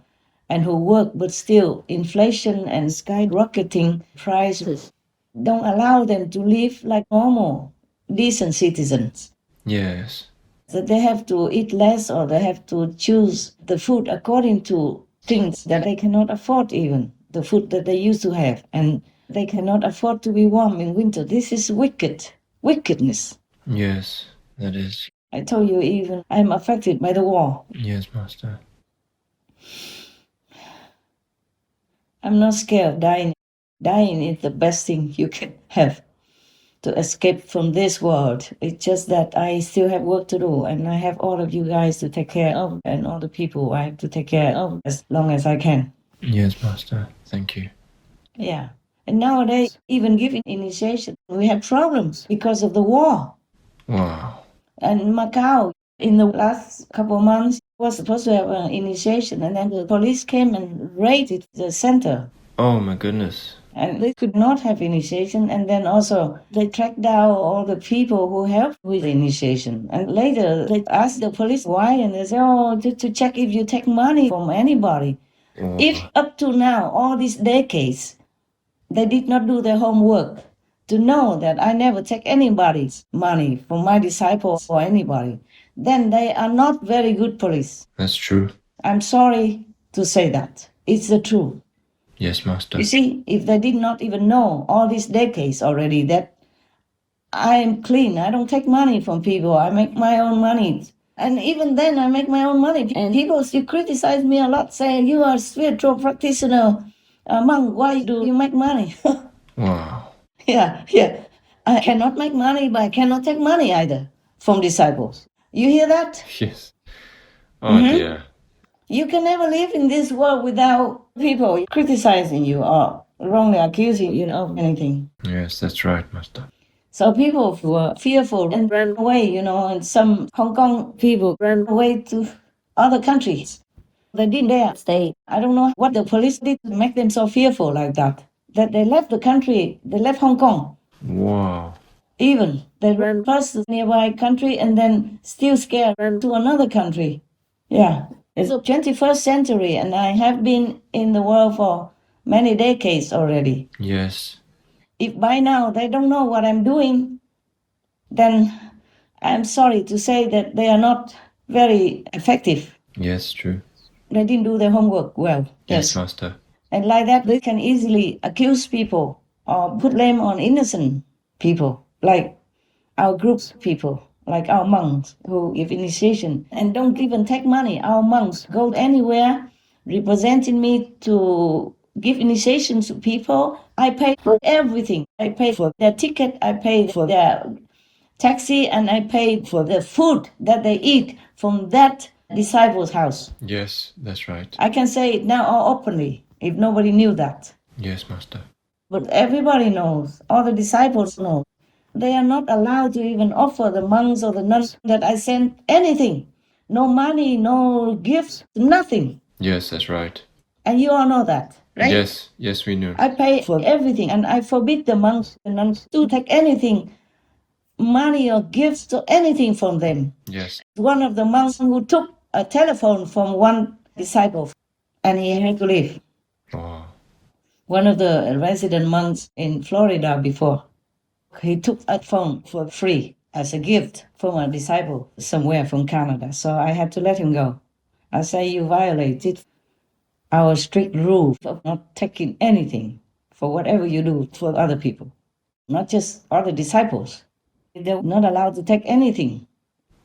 and who work, but still inflation and skyrocketing prices don't allow them to live like normal, decent citizens. Yes. That they have to eat less or they have to choose the food according to things that they cannot afford, even the food that they used to have, and they cannot afford to be warm in winter. This is wickedness. Yes, that is. I told you, even I'm affected by the war. Yes, Master. I'm not scared of dying. Dying is the best thing you can have to escape from this world. It's just that I still have work to do, and I have all of you guys to take care of, and all the people I have to take care of as long as I can. Yes, Master. Thank you. Yeah. And nowadays, even giving initiation, we have problems because of the war. Wow. And Macau, in the last couple of months, was supposed to have an initiation, and then the police came and raided the center. Oh, my goodness. And they could not have initiation, and then also they tracked down all the people who helped with the initiation. And later they asked the police why, and they said, oh, to check if you take money from anybody. Oh. If up to now, all these decades, they did not do their homework to know that I never take anybody's money from my disciples or anybody, then they are not very good police. That's true. I'm sorry to say that. It's the truth. Yes, Master. You see, if they did not even know all these decades already that I am clean, I don't take money from people, I make my own money. And even then, I make my own money. And people still criticize me a lot, saying, you are a spiritual practitioner, monk, why do you make money? Wow. Yeah. I cannot make money, but I cannot take money either from disciples. You hear that? Yes. Oh, dear. You can never live in this world without people criticizing you or wrongly accusing you of anything. Yes, that's right, Master. So people were fearful and ran away, and some Hong Kong people ran away to other countries. They didn't dare stay. I don't know what the police did to make them so fearful like that. That they left the country, they left Hong Kong. Wow. Even they ran past the nearby country and then still scared ran to another country. Yeah. It's the 21st century, and I have been in the world for many decades already. Yes. If by now they don't know what I'm doing, then I'm sorry to say that they are not very effective. Yes, true. They didn't do their homework well. Yes, Master. And like that, they can easily accuse people or put blame on innocent people, like our group people, like our monks who give initiation and don't even take money. Our monks go anywhere representing me to give initiation to people. I pay for everything. I pay for their ticket, I pay for their taxi, and I pay for the food that they eat from that disciple's house. Yes, that's right. I can say it now openly if nobody knew that. Yes, Master. But everybody knows, all the disciples know. They are not allowed to even offer the monks or the nuns that I sent anything. No money, no gifts, nothing. Yes, that's right. And you all know that, right? Yes, yes, we knew. I pay for everything, and I forbid the monks and nuns to take anything, money or gifts or anything from them. Yes. One of the monks who took a telephone from one disciple, and he had to leave. Oh. One of the resident monks in Florida before, he took a phone for free as a gift from a disciple somewhere from Canada. So I had to let him go. I say, you violated our strict rule of not taking anything for whatever you do for other people, not just other disciples. They're not allowed to take anything.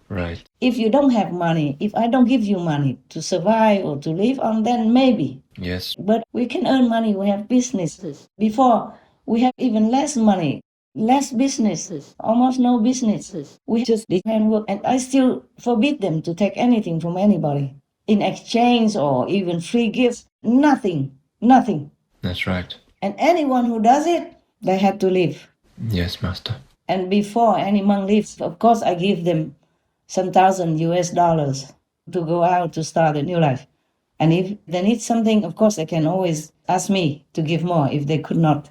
Right. If you don't have money, if I don't give you money to survive or to live on, then maybe. Yes. But we can earn money, we have businesses. Before, we have even less money, less businesses, almost no businesses. We just did handwork, and I still forbid them to take anything from anybody. In exchange or even free gifts, nothing, nothing. That's right. And anyone who does it, they have to leave. Yes, Master. And before any monk leaves, of course, I give them some $1,000 to go out to start a new life. And if they need something, of course, they can always ask me to give more if they could not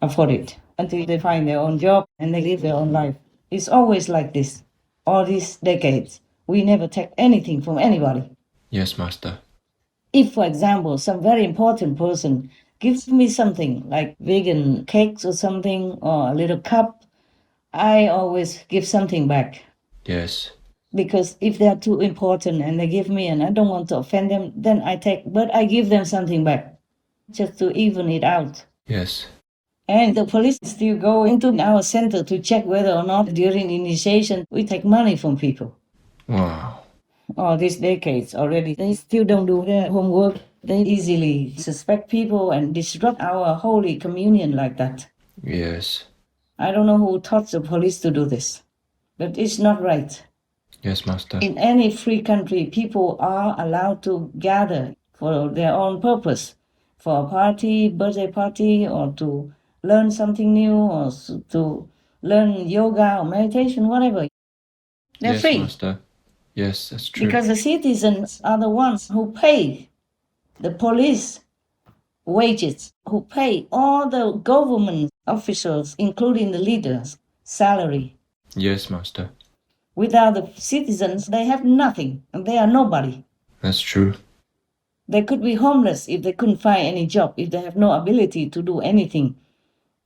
afford it, until they find their own job and they live their own life. It's always like this. All these decades, we never take anything from anybody. Yes, Master. If, for example, some very important person gives me something like vegan cakes or something, or a little cup, I always give something back. Yes. Because if they are too important and they give me and I don't want to offend them, then I take, but I give them something back, just to even it out. Yes. And the police still go into our center to check whether or not during initiation we take money from people. Wow. All these decades already, they still don't do their homework. They easily suspect people and disrupt our Holy Communion like that. Yes. I don't know who taught the police to do this, but it's not right. Yes, Master. In any free country, people are allowed to gather for their own purpose, for a party, birthday party, or to learn something new, or to learn yoga or meditation, whatever. They're yes, free. Master. Yes, that's true. Because the citizens are the ones who pay the police wages, who pay all the government officials, including the leaders, salary. Yes, Master. Without the citizens, they have nothing, and they are nobody. That's true. They could be homeless if they couldn't find any job, if they have no ability to do anything,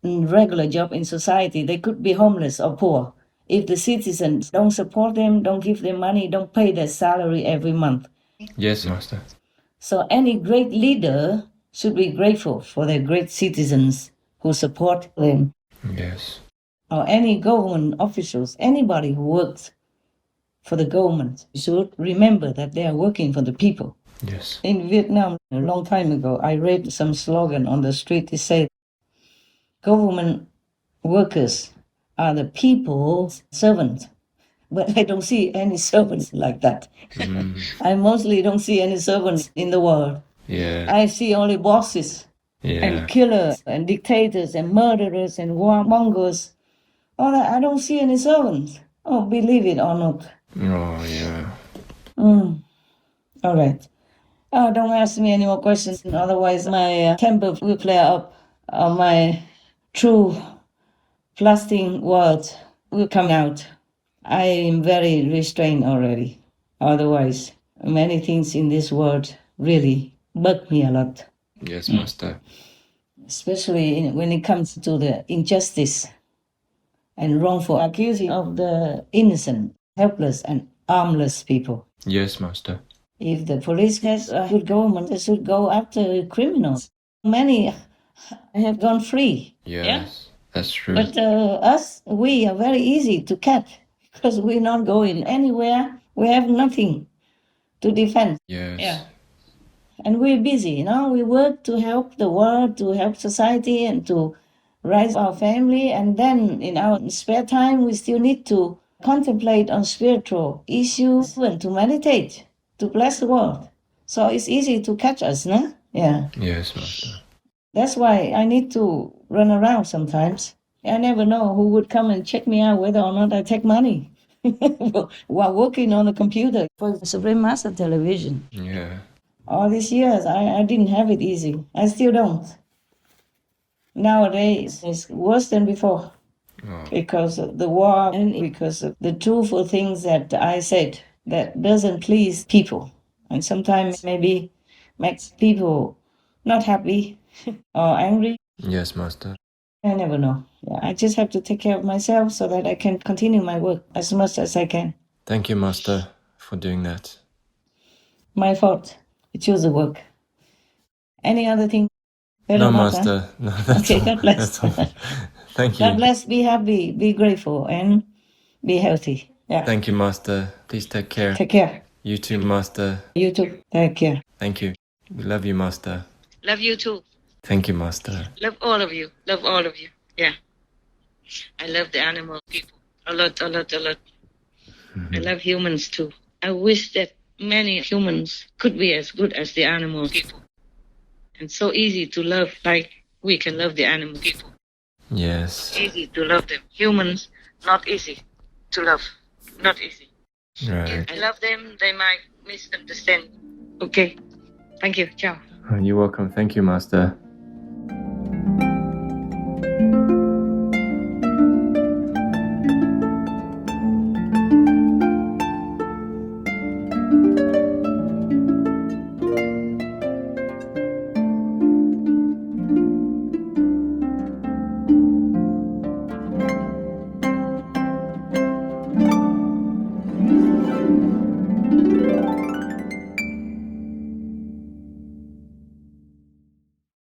regular job in society. They could be homeless or poor if the citizens don't support them, don't give them money, don't pay their salary every month. Yes, Master. So any great leader should be grateful for their great citizens who support them. Yes. Or any government officials, anybody who works for the government should remember that they are working for the people. Yes. In Vietnam, a long time ago, I read some slogan on the street. It said, government workers are the people's servants. But I don't see any servants like that. I mostly don't see any servants in the world. Yeah. I see only bosses and killers and dictators and murderers and warmongers. I don't see any servants. Oh, believe it or not. Oh, yeah. All right. Don't ask me any more questions. Otherwise, my temper will flare up. My true blasting words will come out. I am very restrained already. Otherwise, many things in this world really bug me a lot. Yes, Master. especially when it comes to the injustice and wrongful accusing of the innocent, helpless and harmless people. Yes, Master. If the police has a good government, they should go after criminals. Many have gone free. Yes, that's true. But we are very easy to catch because we're not going anywhere. We have nothing to defend. Yes. Yeah. And we're busy, we work to help the world, to help society and to raise our family. And then in our spare time, we still need to contemplate on spiritual issues and to meditate, to bless the world. So it's easy to catch us, no? Yeah. Yes, Master. That's why I need to run around sometimes. I never know who would come and check me out whether or not I take money while working on the computer for Supreme Master Television. Yeah. All these years, I didn't have it easy. I still don't. Nowadays, it's worse than before because of the war and because of the truthful things that I said that doesn't please people and sometimes maybe makes people not happy or angry. Yes, Master. I never know. Yeah, I just have to take care of myself so that I can continue my work as much as I can. Thank you, Master, for doing that. My fault. I choose the work. Any other thing? No, Master. No, that's okay, all. God bless. That's all. Thank you. God bless. Be happy, be grateful, and be healthy. Yeah. Thank you, Master. Please take care. Take care. You too, Master. You too. Take care. Thank you. We love you, Master. Love you too. Thank you, Master. Love all of you. Love all of you. Yeah. I love the animal people. A lot, a lot, a lot. I love humans too. I wish that many humans could be as good as the animal people. And so easy to love like we can love the animal people. Yes. Easy to love them. Humans, not easy to love. Not easy. Right. I love them. They might misunderstand. Okay. Thank you. Ciao. You're welcome. Thank you, Master.